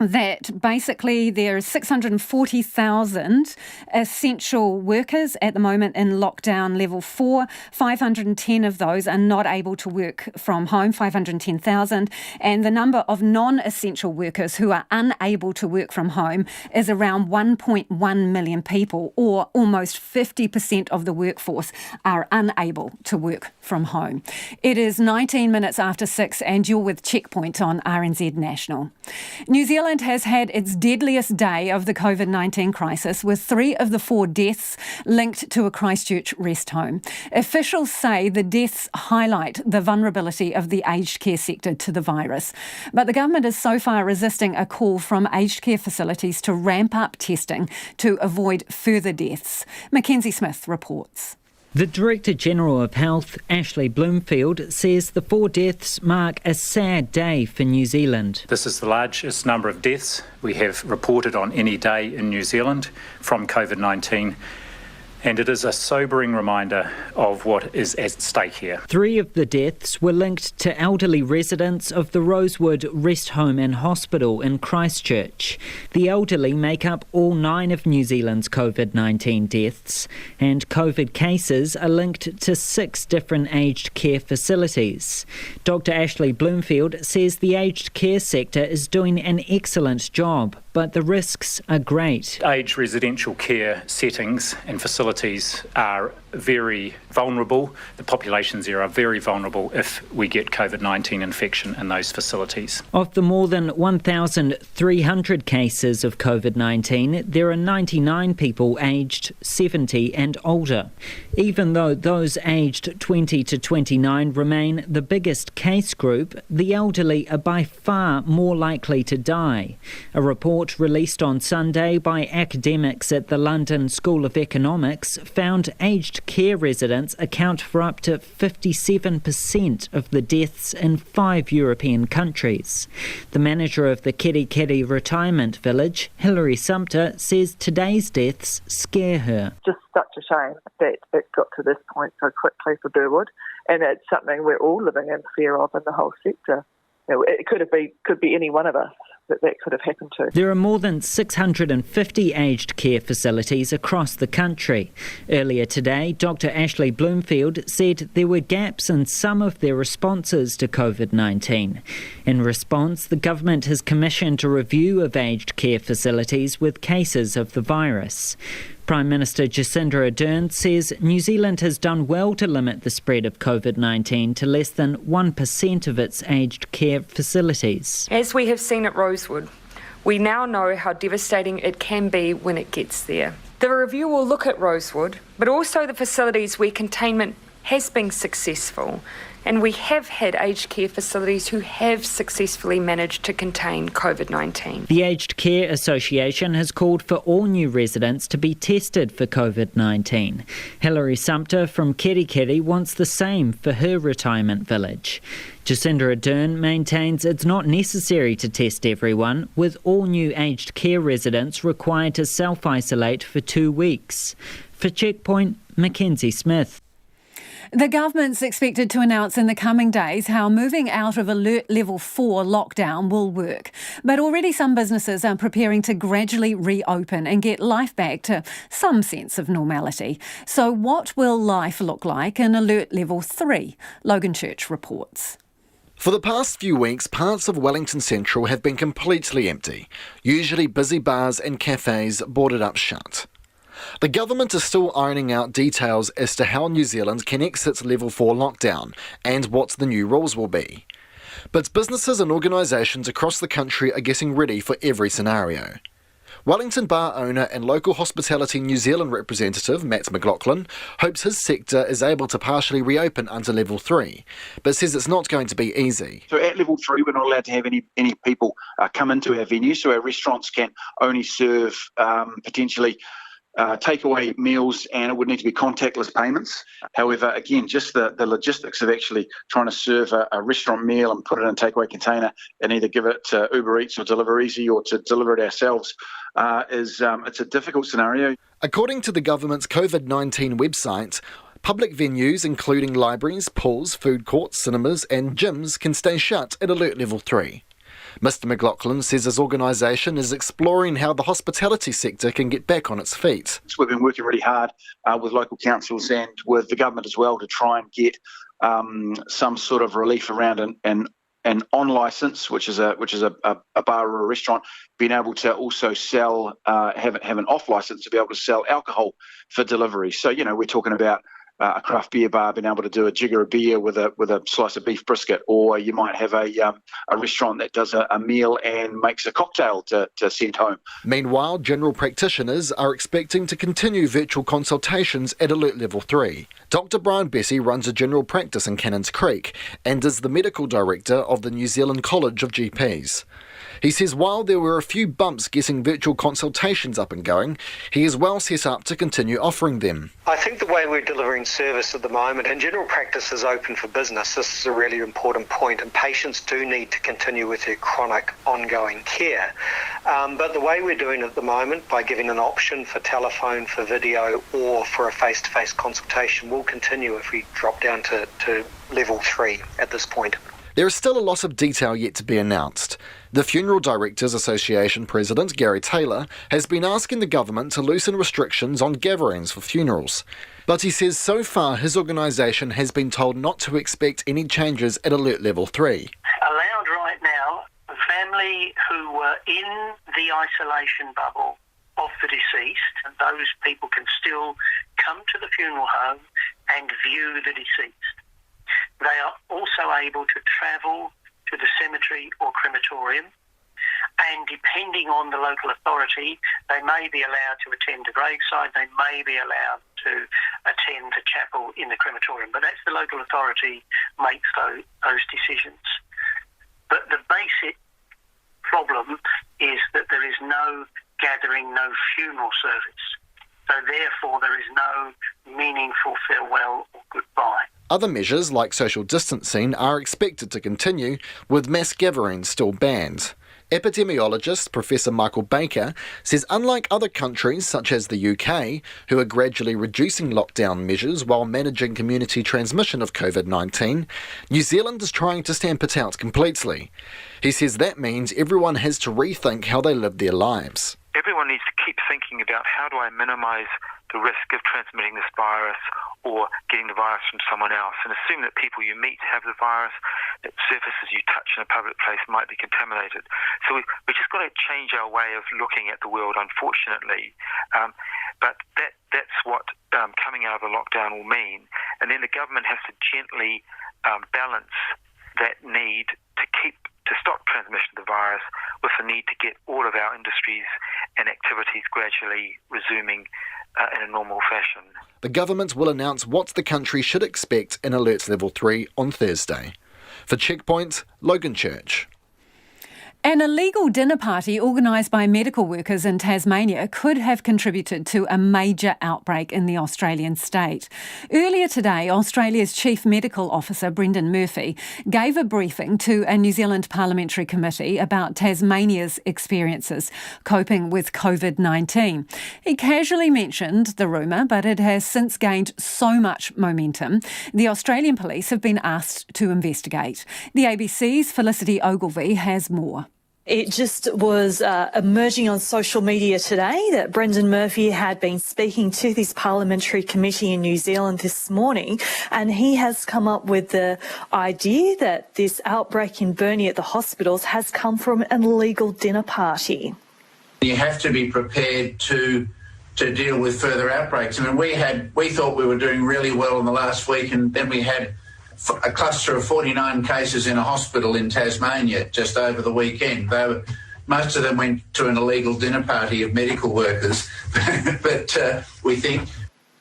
that basically there are 640,000 essential workers at the moment in lockdown level 4. 510 of those are not able to work from home, 510,000. And the number of non-essential workers who are unable to work from home is around 1.1 million people, or almost 50% of the workforce are unable to work from home. It is 19 minutes after 6 and you're with Checkpoint on RNZ National. New Zealand has had its deadliest day of the COVID-19 crisis, with 3 of the 4 deaths linked to a Christchurch rest home. Officials say the deaths highlight the vulnerability of the aged care sector to the virus. But the government is so far resisting a call from aged care facilities to ramp up testing to avoid further deaths. Mackenzie Smith reports. The Director-General of Health, Ashley Bloomfield, says the 4 deaths mark a sad day for New Zealand. This is the largest number of deaths we have reported on any day in New Zealand from COVID-19. And it is a sobering reminder of what is at stake here. 3 of the deaths were linked to elderly residents of the Rosewood Rest Home and Hospital in Christchurch. The elderly make up all 9 of New Zealand's COVID-19 deaths, and COVID cases are linked to 6 different aged care facilities. Dr. Ashley Bloomfield says the aged care sector is doing an excellent job, but the risks are great. Aged residential care settings and facilities are very vulnerable. The populations there are very vulnerable if we get COVID-19 infection in those facilities. Of the more than 1,300 cases of COVID-19, there are 99 people aged 70 and older. Even though those aged 20 to 29 remain the biggest case group, the elderly are by far more likely to die. A report released on Sunday by academics at the London School of Economics found aged care residents account for up to 57% of the deaths in 5 European countries. The manager of the Kerikeri retirement village, Hilary Sumter, says today's deaths scare her. Just such a shame that it got to this point so quickly for Burwood, and it's something we're all living in fear of in the whole sector. It could be any one of us that could have happened to. There are more than 650 aged care facilities across the country. Earlier today, Dr. Ashley Bloomfield said there were gaps in some of their responses to COVID-19. In response, the government has commissioned a review of aged care facilities with cases of the virus. Prime Minister Jacinda Ardern says New Zealand has done well to limit the spread of COVID-19 to less than 1% of its aged care facilities. As we have seen at Rosewood, we now know how devastating it can be when it gets there. The review will look at Rosewood, but also the facilities where containment has been successful, and we have had aged care facilities who have successfully managed to contain COVID-19. The Aged Care Association has called for all new residents to be tested for COVID-19. Hilary Sumter from Kerikeri wants the same for her retirement village. Jacinda Ardern maintains it's not necessary to test everyone, with all new aged care residents required to self-isolate for 2 weeks. For Checkpoint, Mackenzie Smith. The government's expected to announce in the coming days how moving out of alert level 4 lockdown will work. But already some businesses are preparing to gradually reopen and get life back to some sense of normality. So what will life look like in alert level 3? Logan Church reports. For the past few weeks, parts of Wellington Central have been completely empty, usually busy bars and cafes boarded up shut. The government is still ironing out details as to how New Zealand can exit level 4 lockdown and what the new rules will be. But businesses and organisations across the country are getting ready for every scenario. Wellington bar owner and local Hospitality New Zealand representative Matt McLaughlin hopes his sector is able to partially reopen under level 3, but says it's not going to be easy. So at level 3, we're not allowed to have any people come into our venue, so our restaurants can only serve potentially takeaway meals, and it would need to be contactless payments. However, again, just the logistics of actually trying to serve a restaurant meal and put it in a takeaway container and either give it to Uber Eats or Deliver Easy or to deliver it ourselves it's a difficult scenario. According to the government's COVID-19 website, public venues including libraries, pools, food courts, cinemas and gyms can stay shut at alert level 3. Mr McLaughlin says his organisation is exploring how the hospitality sector can get back on its feet. We've been working really hard with local councils and with the government as well to try and get some sort of relief around an on licence, which is a bar or a restaurant, being able to also sell have an off licence to be able to sell alcohol for delivery. So we're talking about a craft beer bar being able to do a jigger of beer with a slice of beef brisket, or you might have a restaurant that does a meal and makes a cocktail to send home. Meanwhile, general practitioners are expecting to continue virtual consultations at alert level 3. Dr Brian Bessie runs a general practice in Cannons Creek and is the medical director of the New Zealand College of GPs. He says while there were a few bumps getting virtual consultations up and going, he is well set up to continue offering them. I think the way we're delivering service at the moment, and general practice is open for business, this is a really important point, and patients do need to continue with their chronic ongoing care. But the way we're doing it at the moment, by giving an option for telephone, for video or for a face-to-face consultation, will continue if we drop down to level 3 at this point. There is still a lot of detail yet to be announced. The Funeral Directors Association President Gary Taylor has been asking the government to loosen restrictions on gatherings for funerals. But he says so far his organisation has been told not to expect any changes at alert level 3. Allowed right now, a family who were in the isolation bubble of the deceased, and those people can still come to the funeral home and view the deceased. They are also able to travel to the cemetery or crematorium, and depending on the local authority, they may be allowed to attend the graveside, they may be allowed to attend the chapel in the crematorium, but that's the local authority makes those decisions. But the basic problem is that there is no gathering, no funeral service. So therefore there is no meaningful farewell or goodbye. Other measures like social distancing are expected to continue, with mass gatherings still banned. Epidemiologist Professor Michael Baker says unlike other countries such as the UK, who are gradually reducing lockdown measures while managing community transmission of COVID-19, New Zealand is trying to stamp it out completely. He says that means everyone has to rethink how they live their lives. Everyone needs to keep thinking about how do I minimise the risk of transmitting this virus or getting the virus from someone else, and assume that people you meet have the virus, that surfaces you touch in a public place might be contaminated. So we've just got to change our way of looking at the world, unfortunately. But that's what coming out of the lockdown will mean. And then the government has to gently balance that need to stop transmission of the virus with the need to get all of our industries and activities gradually resuming in a normal fashion. The government will announce what the country should expect in Alert Level 3 on Thursday. For Checkpoint, Logan Church. An illegal dinner party organised by medical workers in Tasmania could have contributed to a major outbreak in the Australian state. Earlier today, Australia's Chief Medical Officer, Brendan Murphy, gave a briefing to a New Zealand Parliamentary Committee about Tasmania's experiences coping with COVID-19. He casually mentioned the rumour, but it has since gained so much momentum. The Australian police have been asked to investigate. The ABC's Felicity Ogilvie has more. It just was emerging on social media today that Brendan Murphy had been speaking to this parliamentary committee in New Zealand this morning, and he has come up with the idea that this outbreak in Burnie at the hospitals has come from an illegal dinner party. You have to be prepared to deal with further outbreaks. I mean, we thought we were doing really well in the last week, and then we had a cluster of 49 cases in a hospital in Tasmania just over the weekend. Most of them went to an illegal dinner party of medical workers, but we think...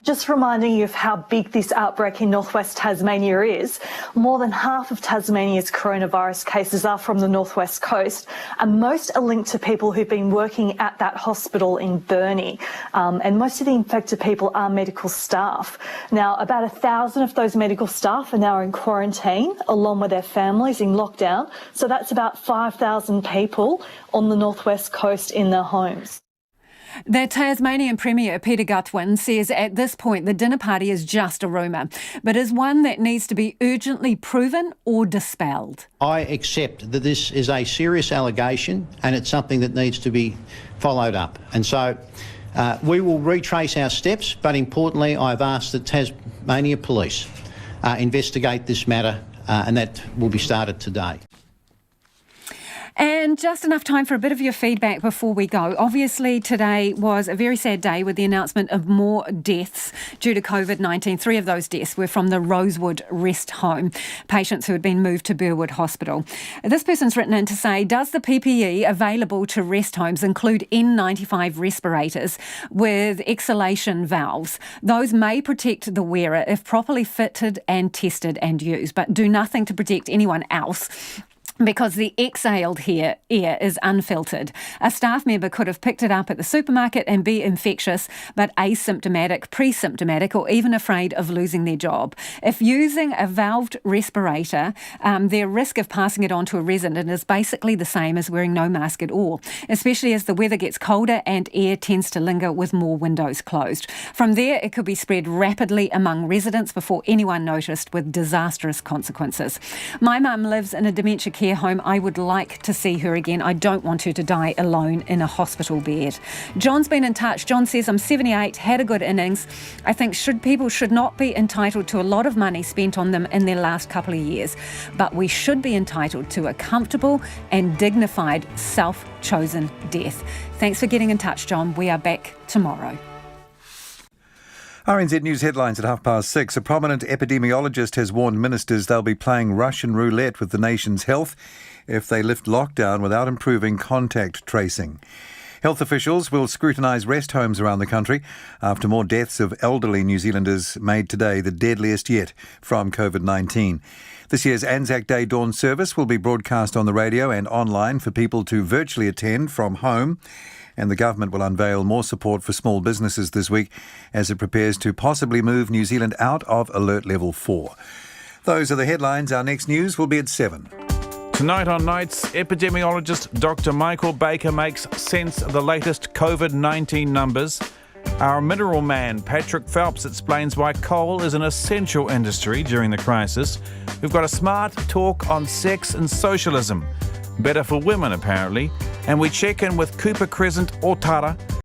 Just reminding you of how big this outbreak in northwest Tasmania is. More than half of Tasmania's coronavirus cases are from the northwest coast, and most are linked to people who've been working at that hospital in Burnie. And most of the infected people are medical staff. Now, about 1,000 of those medical staff are now in quarantine, along with their families in lockdown. So that's about 5,000 people on the northwest coast in their homes. The Tasmanian Premier, Peter Gutwein, says at this point the dinner party is just a rumour, but is one that needs to be urgently proven or dispelled. I accept that this is a serious allegation and it's something that needs to be followed up. And so we will retrace our steps, but importantly I've asked the Tasmania Police investigate this matter and that will be started today. And just enough time for a bit of your feedback before we go. Obviously, today was a very sad day with the announcement of more deaths due to COVID-19. 3 of those deaths were from the Rosewood Rest Home, patients who had been moved to Burwood Hospital. This person's written in to say, does the PPE available to rest homes include N95 respirators with exhalation valves? Those may protect the wearer if properly fitted and tested and used, but do nothing to protect anyone else, because the exhaled air is unfiltered. A staff member could have picked it up at the supermarket and be infectious, but asymptomatic, pre-symptomatic, or even afraid of losing their job. If using a valved respirator, their risk of passing it on to a resident is basically the same as wearing no mask at all, especially as the weather gets colder and air tends to linger with more windows closed. From there, it could be spread rapidly among residents before anyone noticed, with disastrous consequences. My mum lives in a dementia care home. I would like to see her again. I don't want her to die alone in a hospital bed. John's been in touch. John says, I'm 78, had a good innings. I think people should not be entitled to a lot of money spent on them in their last couple of years, but we should be entitled to a comfortable and dignified self-chosen death. Thanks for getting in touch, John. We are back tomorrow. RNZ News headlines at 6:30. A prominent epidemiologist has warned ministers they'll be playing Russian roulette with the nation's health if they lift lockdown without improving contact tracing. Health officials will scrutinise rest homes around the country after more deaths of elderly New Zealanders made today the deadliest yet from COVID-19. This year's Anzac Day dawn service will be broadcast on the radio and online for people to virtually attend from home. And the government will unveil more support for small businesses this week as it prepares to possibly move New Zealand out of Alert Level 4. Those are the headlines. Our next news will be at 7. Tonight on Nights, epidemiologist Dr. Michael Baker makes sense of the latest COVID-19 numbers. Our mineral man, Patrick Phelps, explains why coal is an essential industry during the crisis. We've got a smart talk on sex and socialism. Better for women, apparently. And we check in with Cooper Crescent Otara